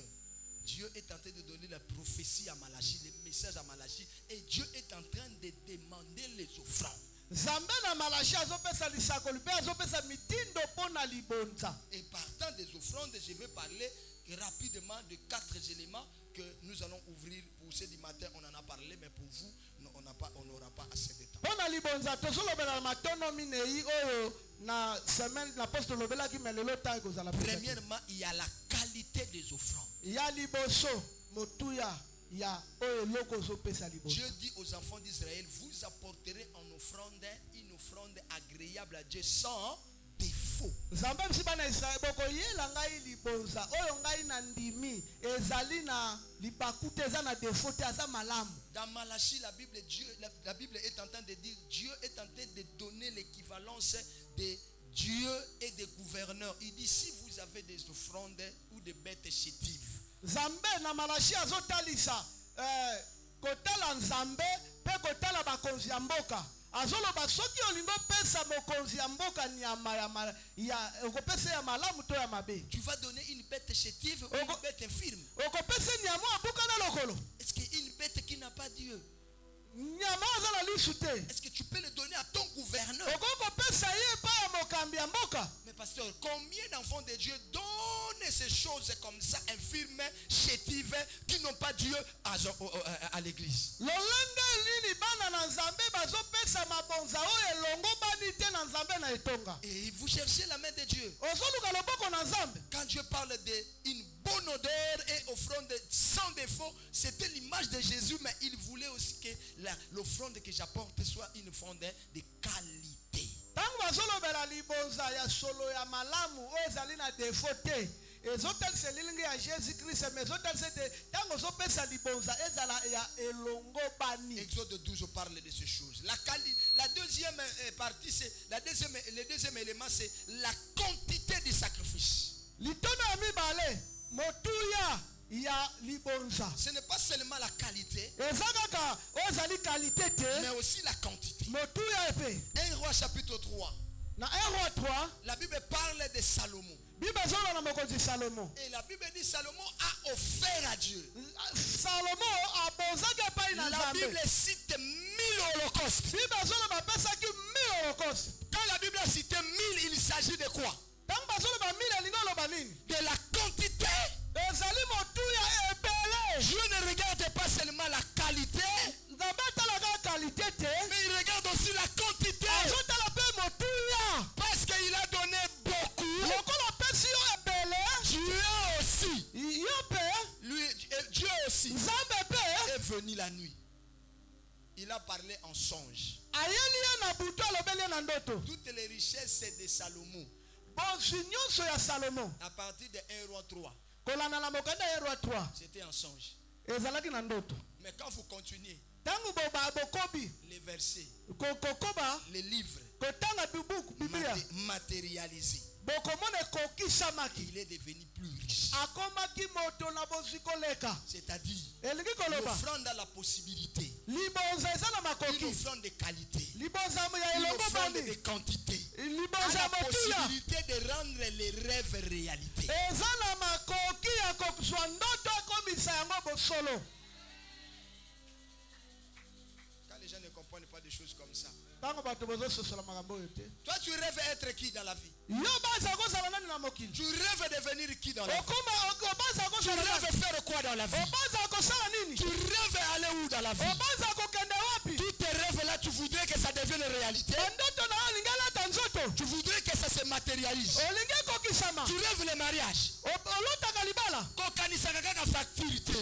Dieu est en train de donner la prophétie à Malachi, le message à Malachi, et Dieu est en train de demander les offrandes. nzambe na malachi azopesa lisakoli mpe azopesa mitindo mpo na libonza Et partant des offrandes, je vais parler rapidement de 4 éléments que nous allons ouvrir. Pour ceux du matin, on en a parlé, mais pour vous, on n'aura pas assez de temps. mpo na libonza tozolobela na matono minei oyo na semaine na poste tolobelaki me lelo ntango ekozala Premièrement, il y a la qualité des offrandes. ya liboso motuya ya oyo eloko ozopesa liboso Dieu dit aux enfants d'Israël, vous apporterez en offrande une offrande agréable à Dieu sans défaut. nzambe bisi bana israele bokoyela ngai libonza oyo ngai na ndimi ezali na libaku te eza na defo te aza malamu Dans Malachi, la Bible est en train de dire, Dieu est en train de donner l'équivalence de Dieu et des gouverneurs. Il dit, si vous avez des offrandes ou des bêtes chétives, nzambe na malachi azotalisa kotala nzambe mpe kotala bakonzi ya mboka azoloba soki olingo pesa mokonzi ya mboka nyama okopesa ya malamu to ya mabe tu vas donner une bête chétive ou une bête infirme. okopesa nyama abuka na lokolo Est-ce qu'une bête qui n'a pas Dieu, nyama aza na lisu te est-ce que tu peux le donner à ton gouverneur? okokopesa ye epai ya mokambi ya mboka Mais pasteur, combien d'enfants de Dieu donnent ces choses comme ça, infirmes, chétives, qui n'ont pas Dieu à l'église? lolenge nini bana na nzambe bazopesa mabonza oyo elongo bani te na nzambe na etonga Et vous cherchez la main de Dieu. ozoluka loboko na nzambe Quand Dieu parle d'une bonne odeur et offrande sans défaut, c'était l'image de Jésus, mais il voulait aussi que l'offrande que j'apporte soit une offrande de qualité. ntango bazolobela libonza ya solo ya malamu oyo ezali na defo te ezotalisa elilingi ya jésus christ me ezotalisa ete ntango ozopesa libonza ezala ya elongo bani Exode 12 parle de ces choses. La deuxième partie, le deuxième élément, c'est la quantité du sacrifice. litono ya mibale motuya ya libonza. Ce n'est pas seulement la qualité, Eza kaka ozali qualité te, mais aussi la quantité. motuya epe. 1 Roi chapitre 3, Na 1 Roi 3, la Bible parle de Salomon. Bible ezola na mokonzi Salomo. Et la Bible dit Salomon a offert à Dieu. Salomo abonzaki epai na La Nzambe. Bible cite 1000 holocaustes. Bible ezola bapesaki 1000 holocauste. Quand la Bible a cité 1000, il s'agit de quoi? Ntango bazola ba 1000 elingi oloba nini? De la quantité. Ezali motuya ebele. Dieu ne regarde pas seulement la qualité, Nzambe atalaka qualité te, mais il regarde aussi la quantité. azotala mpe motuya. Parce qu'il a donné beaucoup. Lokola apesi yo ebele, Dieu aussi, yo mpe, Dieu aussi Nzambe mpe, est venu la nuit. Il a parlé en songe. ayeli ye na butu alobeli ye na ndoto. Toutes les richesses de Salomon, Bonzi nyonso ya Salomo, à partir de 1 Roi 3, kolanda na mokanda ya Roi 3, c'était en songe. ezalaki na ndoto. Mais quand vous continuez Ntango bokobi, les versets, kokoba, les livres kotanga bubuku, Biblia, matérialisés, bokomona ekokisamaki. il est devenu plus riche. Akomaki moto na bozwi koleka. C'est-à-dire, Elingi koloba, l'offrande a la possibilité. libonza eza na Une makoki. offrande de qualité. Libonza ya Une elongo offrande bandi. de quantité. Libonza A ya la motuya. possibilité de rendre les rêves réalité. Eza na makoki ya kozwa ndoto akomisa yango bosolo. Quand les gens ne comprennent pas des choses comme ça. Ntango bato bozososola makambo oyo te. Toi, tu rêves être qui dans la vie? Yo baza kozala nani na mokili? Tu rêves devenir qui dans la vie? Obaza Tu kozala nani? rêves faire quoi dans la vie? Obaza kosala nini? Tu rêves aller où dans la vie? Obaza kokende wapi? Tous tes rêves là, tu voudrais que ça devienne réalité. Ndoto na yo olingi alata nzoto. Tu voudrais que ça se matérialise. Olingi ekokisama. Tu rêves le mariage. Olotaka libala. Kokanisaka kaka facture te.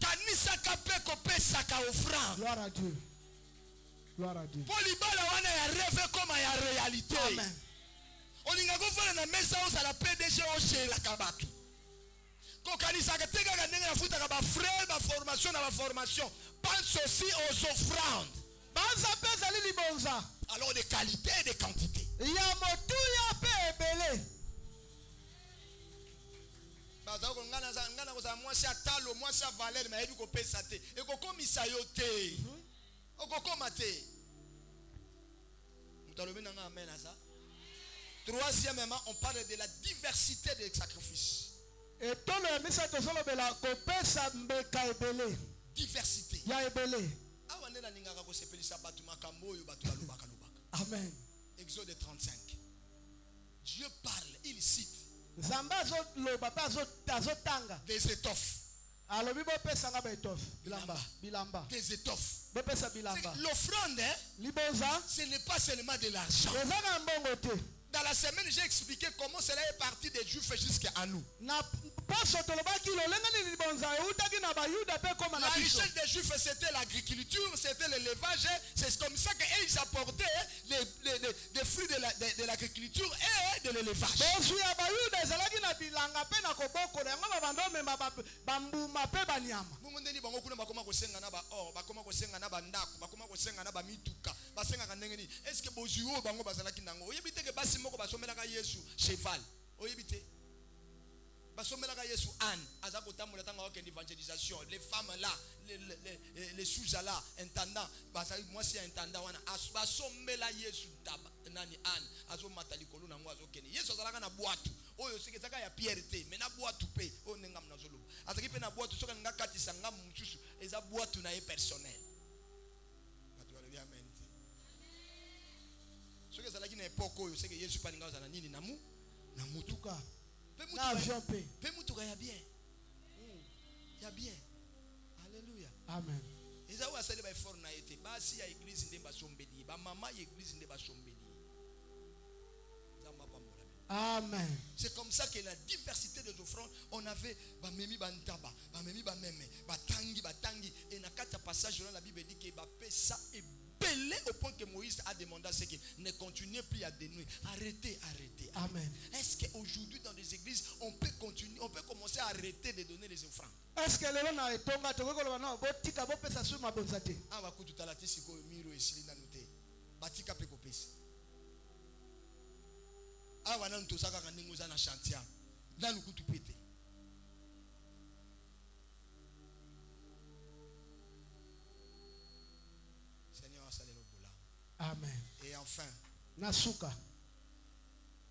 Kanisaka pe kopesaka offrande. Gloire à Dieu. Gloire à Dieu. Po libala wana ya rêve comme ya réalité. Amen. Olinga kofana na mesa osala PDG oshelaka bato. Kokanisaka te kaka ndenge nafutaka ba frère ba formation na ba formation. Pense aussi aux offrandes. Baza pe ezali libonza. Alors de qualité et de quantité. Ya motuya pe ebele. Baza ko ngana ko za mwasi atalo mwasi a valeur mais ebi ko pesa te. E ko komisa yo te. Okokoma te. Mutalobi nanga amen à ça. Troisièmement, on parle de la diversité des sacrifices. Et tolo ya misa tozolobela kopesa mbeka ebele. Diversité. Ya ebele. Awa nde na ningaka ko sepelisa batu makambo oyo batu balobaka lobaka. Amen. Exode 35. Dieu parle, il cite Nzambe azoloba pe azotanga. des étoffes. Alobi bopesanga baetofe. Bilamba. Des étoffes. Bopesa bilamba. L'offrande, hein, Libonza. ce n'est pas seulement de l'argent. Eza na mbongo te. Dans la semaine, j'ai expliqué comment cela est parti des Juifs jusqu'à nous. Na poso tolobaki lolenga ni libonza eutaki na bayuda pe koma La na biso. richesse des Juifs, c'était l'agriculture, c'était l'élevage. C'est comme ça qu'ils apportaient les fruits de l'agriculture et de l'élevage. Bozwi ya bayuda ezalaki na bilanga pe na kobokola yango babanda omema bambuma pe banyama. Mungu ndeni bango kuna bakoma kosenga na ba or, bakoma kosenga na ba ndako, bakoma kosenga na ba mituka, basenga ndenge ni. Est-ce que bozwi o bango bazalaki nango? Oyebite ke basi moko basomelaka Yesu cheval. Oyebite. Basomelaka Yesu âne. Aza kotambola tanga wa évangélisation. Les femmes là, les sous là, intendant, bazali moi si intendant wana basomela Yesu taba nani âne. Azo matalikolo na ngo azo keni. Yesu azalaka na boatu. Oyo sekezaka ya pierre te, mais na boatu pe. O nenga mnazolo. Azaki pe na boatu soka nga katisa nga mususu. Eza boatu na ye personnel. Amen. Ce que ça l'a dit n'importe quoi, c'est que Jésus pas n'engage à nini namu, namu Tuka. na avion pe. Pe mutuka ya bien, ya bien. Alléluia. Amen. Ils ont assemblé by for na été. Basi ya église ndé basombeli, ba mama ya église ndé basombeli. Zamba pa mola. Amen. C'est comme ça que la diversité des offrandes, on avait ba memi bantaba, ba memi ba meme, ba tangi et na kata passage dans la Bible dit que ba pesa et belé au point que Moïse a demandé à ce que ne continuez plus à dénouer. Arrêtez. Amen. Est-ce qu'aujourd'hui dans les églises, on peut continuer, on peut commencer à arrêter de donner les offrandes? Est-ce que lelo na etonga tokoloba na botika bopesa su mabonza te? Ah va kutu talati siko miro esili na nute. Batika pe kopesi. Ah va na ntosaka ka ndingo za na chantier. Dans le coup tout pété. Seigneur, salut le boula. Amen. Et enfin, Nasuka.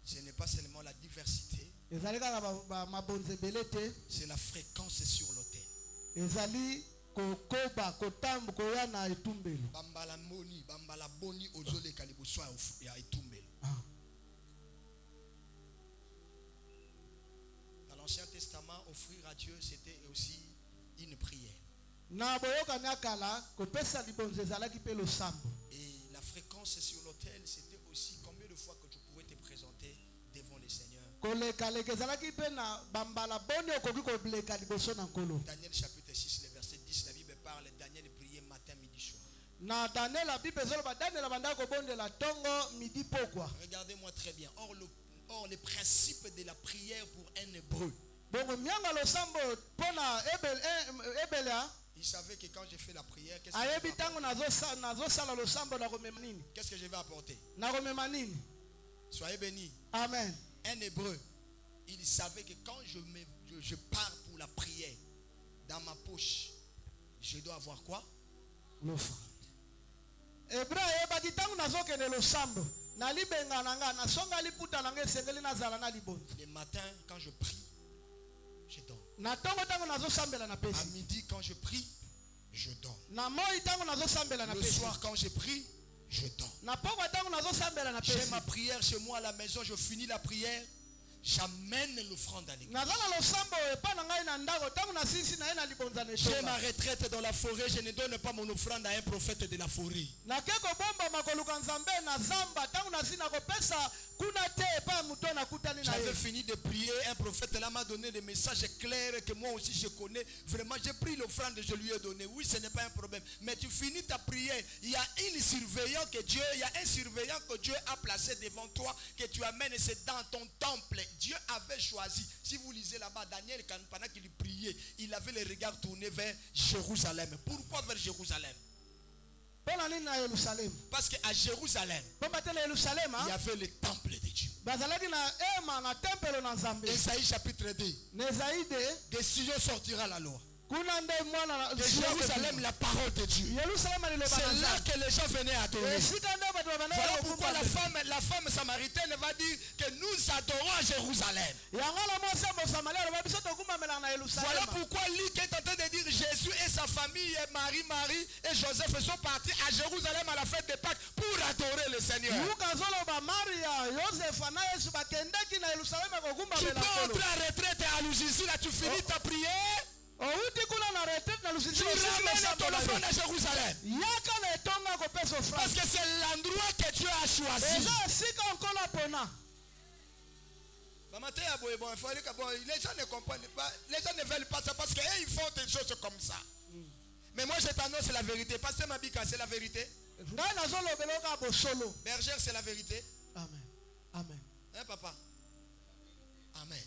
ce n'est pas seulement la diversité, Ezali kaka mabonzi ebele te. c'est la fréquence sur l'autel. Ezali kokoba kotambu koya na etumbelo. Bambala boni ozole kalibuso ya etumbelo. Dans l'Ancien Testament, offrir à Dieu, c'était aussi une prière. Na boyoka nyakala kopesa libonzi ezalaki pe losambo. Et la fréquence sur l'autel, c'était aussi combien de fois que tu pouvais te présenter devant le Seigneur. Kolekaleka ezalaki pe na bambala boni okoki koleka liboso na nkolo. Daniel chapitre 6, le verset 10, la Bible parle, Daniel priait matin, midi, soir. Na Daniel la Bible ezoloba Daniel banda kobondela tongo midi pokwa. Regardez-moi très bien. Or, le principe de la prière pour un hébreu, Bongo mianga losambo pona ebelea. il savait que quand je fais la prière, Ayebi tango nazosala losambo na komema nini? qu'est-ce que je vais apporter? Na komema nini? Soyez bénis. Amen. Un hébreu, il savait que quand je pars pour la prière, dans ma poche, je dois avoir quoi? L'offrande. Ebra ebaki tango nazokende losambo. Na libenga nanga na songa liputa nanga esengeli nazala na libonzi. Le matin, quand je prie, je dors. Na tongo tango nazosambela na À pesi. midi, quand je prie, je dors. Na moi tango nazosambela na Le pesi. soir, quand je prie, je dors. Na pokwa tango nazosambela na J'ai pesi. ma prière chez moi à la maison, je finis la prière, j'amène l'offrande à l'église. Nazala losambo epa na ngai na ndako tango na sisi na ye na libonza na J'ai ma etonga. retraite dans la forêt, je ne donne pas mon offrande à un prophète de la forêt. Na keko bomba makoluka nzambe na zamba tango na sina kopesa kuna te epa muto na kutani na J'avais ye. fini de prier, un prophète là m'a donné des messages clairs que moi aussi je connais. Vraiment, j'ai pris l'offrande, je lui ai donné. Oui, ce n'est pas un problème. Mais tu finis ta prière, il y a un surveillant que Dieu a placé devant toi, que tu amènes, et c'est dans ton temple. Dieu avait choisi. Si vous lisez là-bas, Daniel, pendant qu'il priait, il avait le regard tourné vers Jérusalem. Pourquoi vers Jérusalem? Pona nini na Yerusalemu? Parce qu'à Jérusalem, Bomba te na Yerusalemu il y avait le temple de Dieu. bazalaki na ema na tempelo na Nzambe. Ésaïe chapitre 2. Na Ezaïde De Sion sortira la loi. kuna nde mwana na De Jérusalem, la parole de Dieu. Yerusalemu aliloba C'est na là Nzambe. que les gens venaient adorer. Esika nde bato babanda Voilà pourquoi kokumba. la femme samaritaine va dire que nous adorons à Jérusalem. Yango la mwasi ya Mosamaria aloba biso tokumbamela na Voilà Yerusalemu. pourquoi Luc est en train de dire Jésus et sa famille, et Marie et Joseph sont partis à Jérusalem à la fête de Pâques pour adorer le Seigneur. Luka azoloba Maria, Yosefa na Yesu bakendaki na Yerusalemu Tu kokumbamela peux nkolo. entrer en retraite à Lusisi, là tu finis ta prière, Outi kuna na retraite na tu Lusisi. ramènes ton offrande à Jérusalem. Yaka na etonga kopesa Parce offrande. que c'est l'endroit que Dieu a choisi. Eza esika nkolo apona. Les gens ne comprennent pas, les gens ne veulent pas ça parce qu'ils font des choses comme ça. Mais moi je t'annonce la vérité. Pasteur Mabika, c'est la vérité. Ngai nazolobela ka bosolo. Bergère, c'est la vérité. Amen. Amen. Hein, papa? Amen.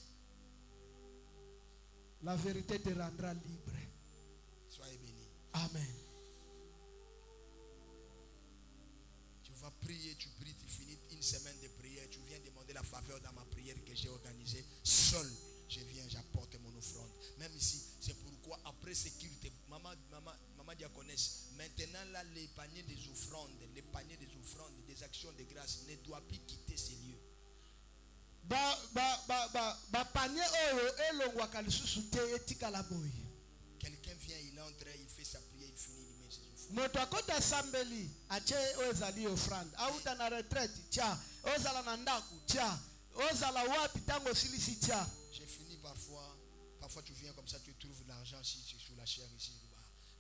La vérité te rendra libre. Soyez bénis. Amen. Tu vas prier, tu pries, tu finis une semaine de prière. Tu viens demander la faveur dans ma prière que j'ai organisée. Seul, je viens, j'apporte mon offrande. Même ici, c'est pourquoi après ce culte, maman diaconesse, maintenant là, les paniers des offrandes, des actions de grâce ne doivent plus quitter ces lieux. Panier oyo elongwaka lisusu te etikala boye. Quelqu'un vient, il entre, il fait sa prière, il finit, il met ses offrandes. Moto akota sambeli ache oyo ezali offrande. Auta na retraite tia. Ozala na ndaku tia. Ozala wapi tango silisi tia. J'ai fini parfois tu viens comme ça, tu trouves l'argent sous la chair ici.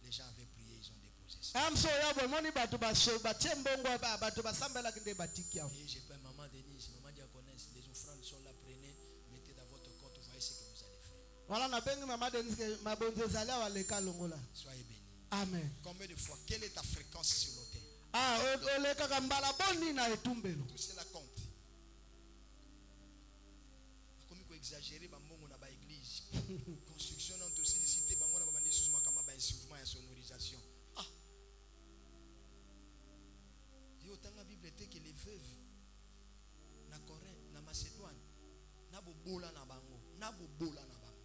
Les gens avaient prié, ils ont déposé ça. Amso yabo moni bato baso bachembongo bato basambela kinde batiki yao. Et j'ai pas maman Denise, maman diaconesse, les offrandes sont là, prenez, mettez dans votre compte, voyez ce que vous allez faire. Wala na bengi mama Denise mabonze zali waleka longola. Soyez bénis. Amen. Combien de fois? Quelle est ta fréquence sur l'autel? Oleka kambala boni na etumbelo. Tout cela compte. Comme il faut exagérer, bango na ba église. Construction dans aussi les cités, bango na ba bandi sous ma kama ba instrument et sonorisation. Ah. Il y a autant la Bible était que les veuves na Corinthe, na Macédoine, na na bobola na bango, na bobola na bango.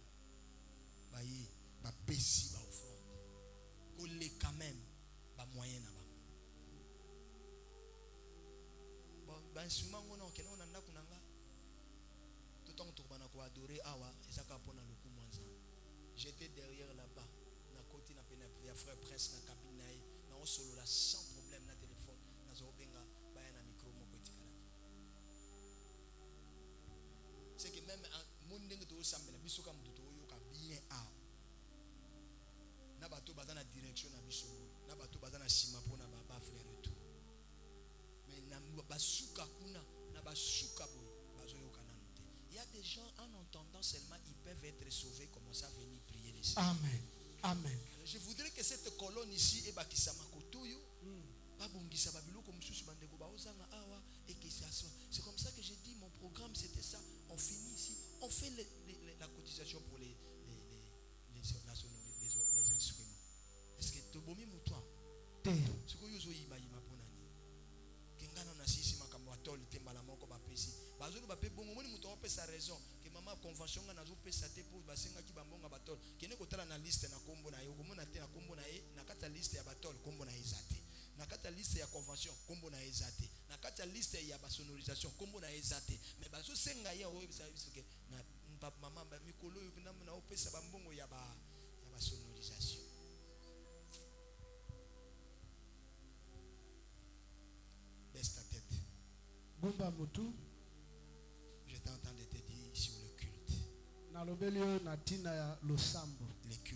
Baye, ba pesi ba offrande. Kole quand même ba moyen na bango. Bon, ben souvent on a kena on anda kunanga. Tout temps to bana ko adorer awa, ezaka pona loku mwanza. J'étais derrière là-bas, na côté na pena ya frère prince na cabine nae, na on solo la sans problème na téléphone, na zo benga ba na micro moko etikala. C'est que même mon ndenge to sambela biso ka mutu to yoka bien a. Na bato baza na direction na biso, na bato baza na sima pona ba frère tout. Mais na basuka kuna, na basuka boy, bazo yoka na noté. Il y a des gens en entendant seulement ils peuvent être sauvés, commencer à venir prier les Seigneur. Amen. Amen. Je voudrais que cette colonne ici et bakisama kotoyo babongisa babiloko mususu bandeko baozanga awa et que ça soit. C'est comme ça que j'ai dit mon programme c'était ça. On finit ici, on fait la cotisation pour les instruments. Est-ce que tu bomi mutwa? Ce que yozo yima ponani. Kengana na sisi makambo atol tembala moko ba pesi. Bazolo ba pe bongo moni muto ope sa raison que maman convention nga nazo pesa te pour basenga ki bambonga batol. Kene kotala na liste na kombo na yo komona te na kombo na e na kata liste ya batol kombo na ezate. Na kata liste ya convention kombo na ezate. Na kata liste ya basonorisation kombo na ezate. Mais bazo senga ya o bisa que na maman ba mikolo yo na opesa bambongo ya basonorisation. Baisse ta tête. Bumba mutu. J'étais en train de te dire sur le culte. Nalobelio na tina ya losambo. Le culte.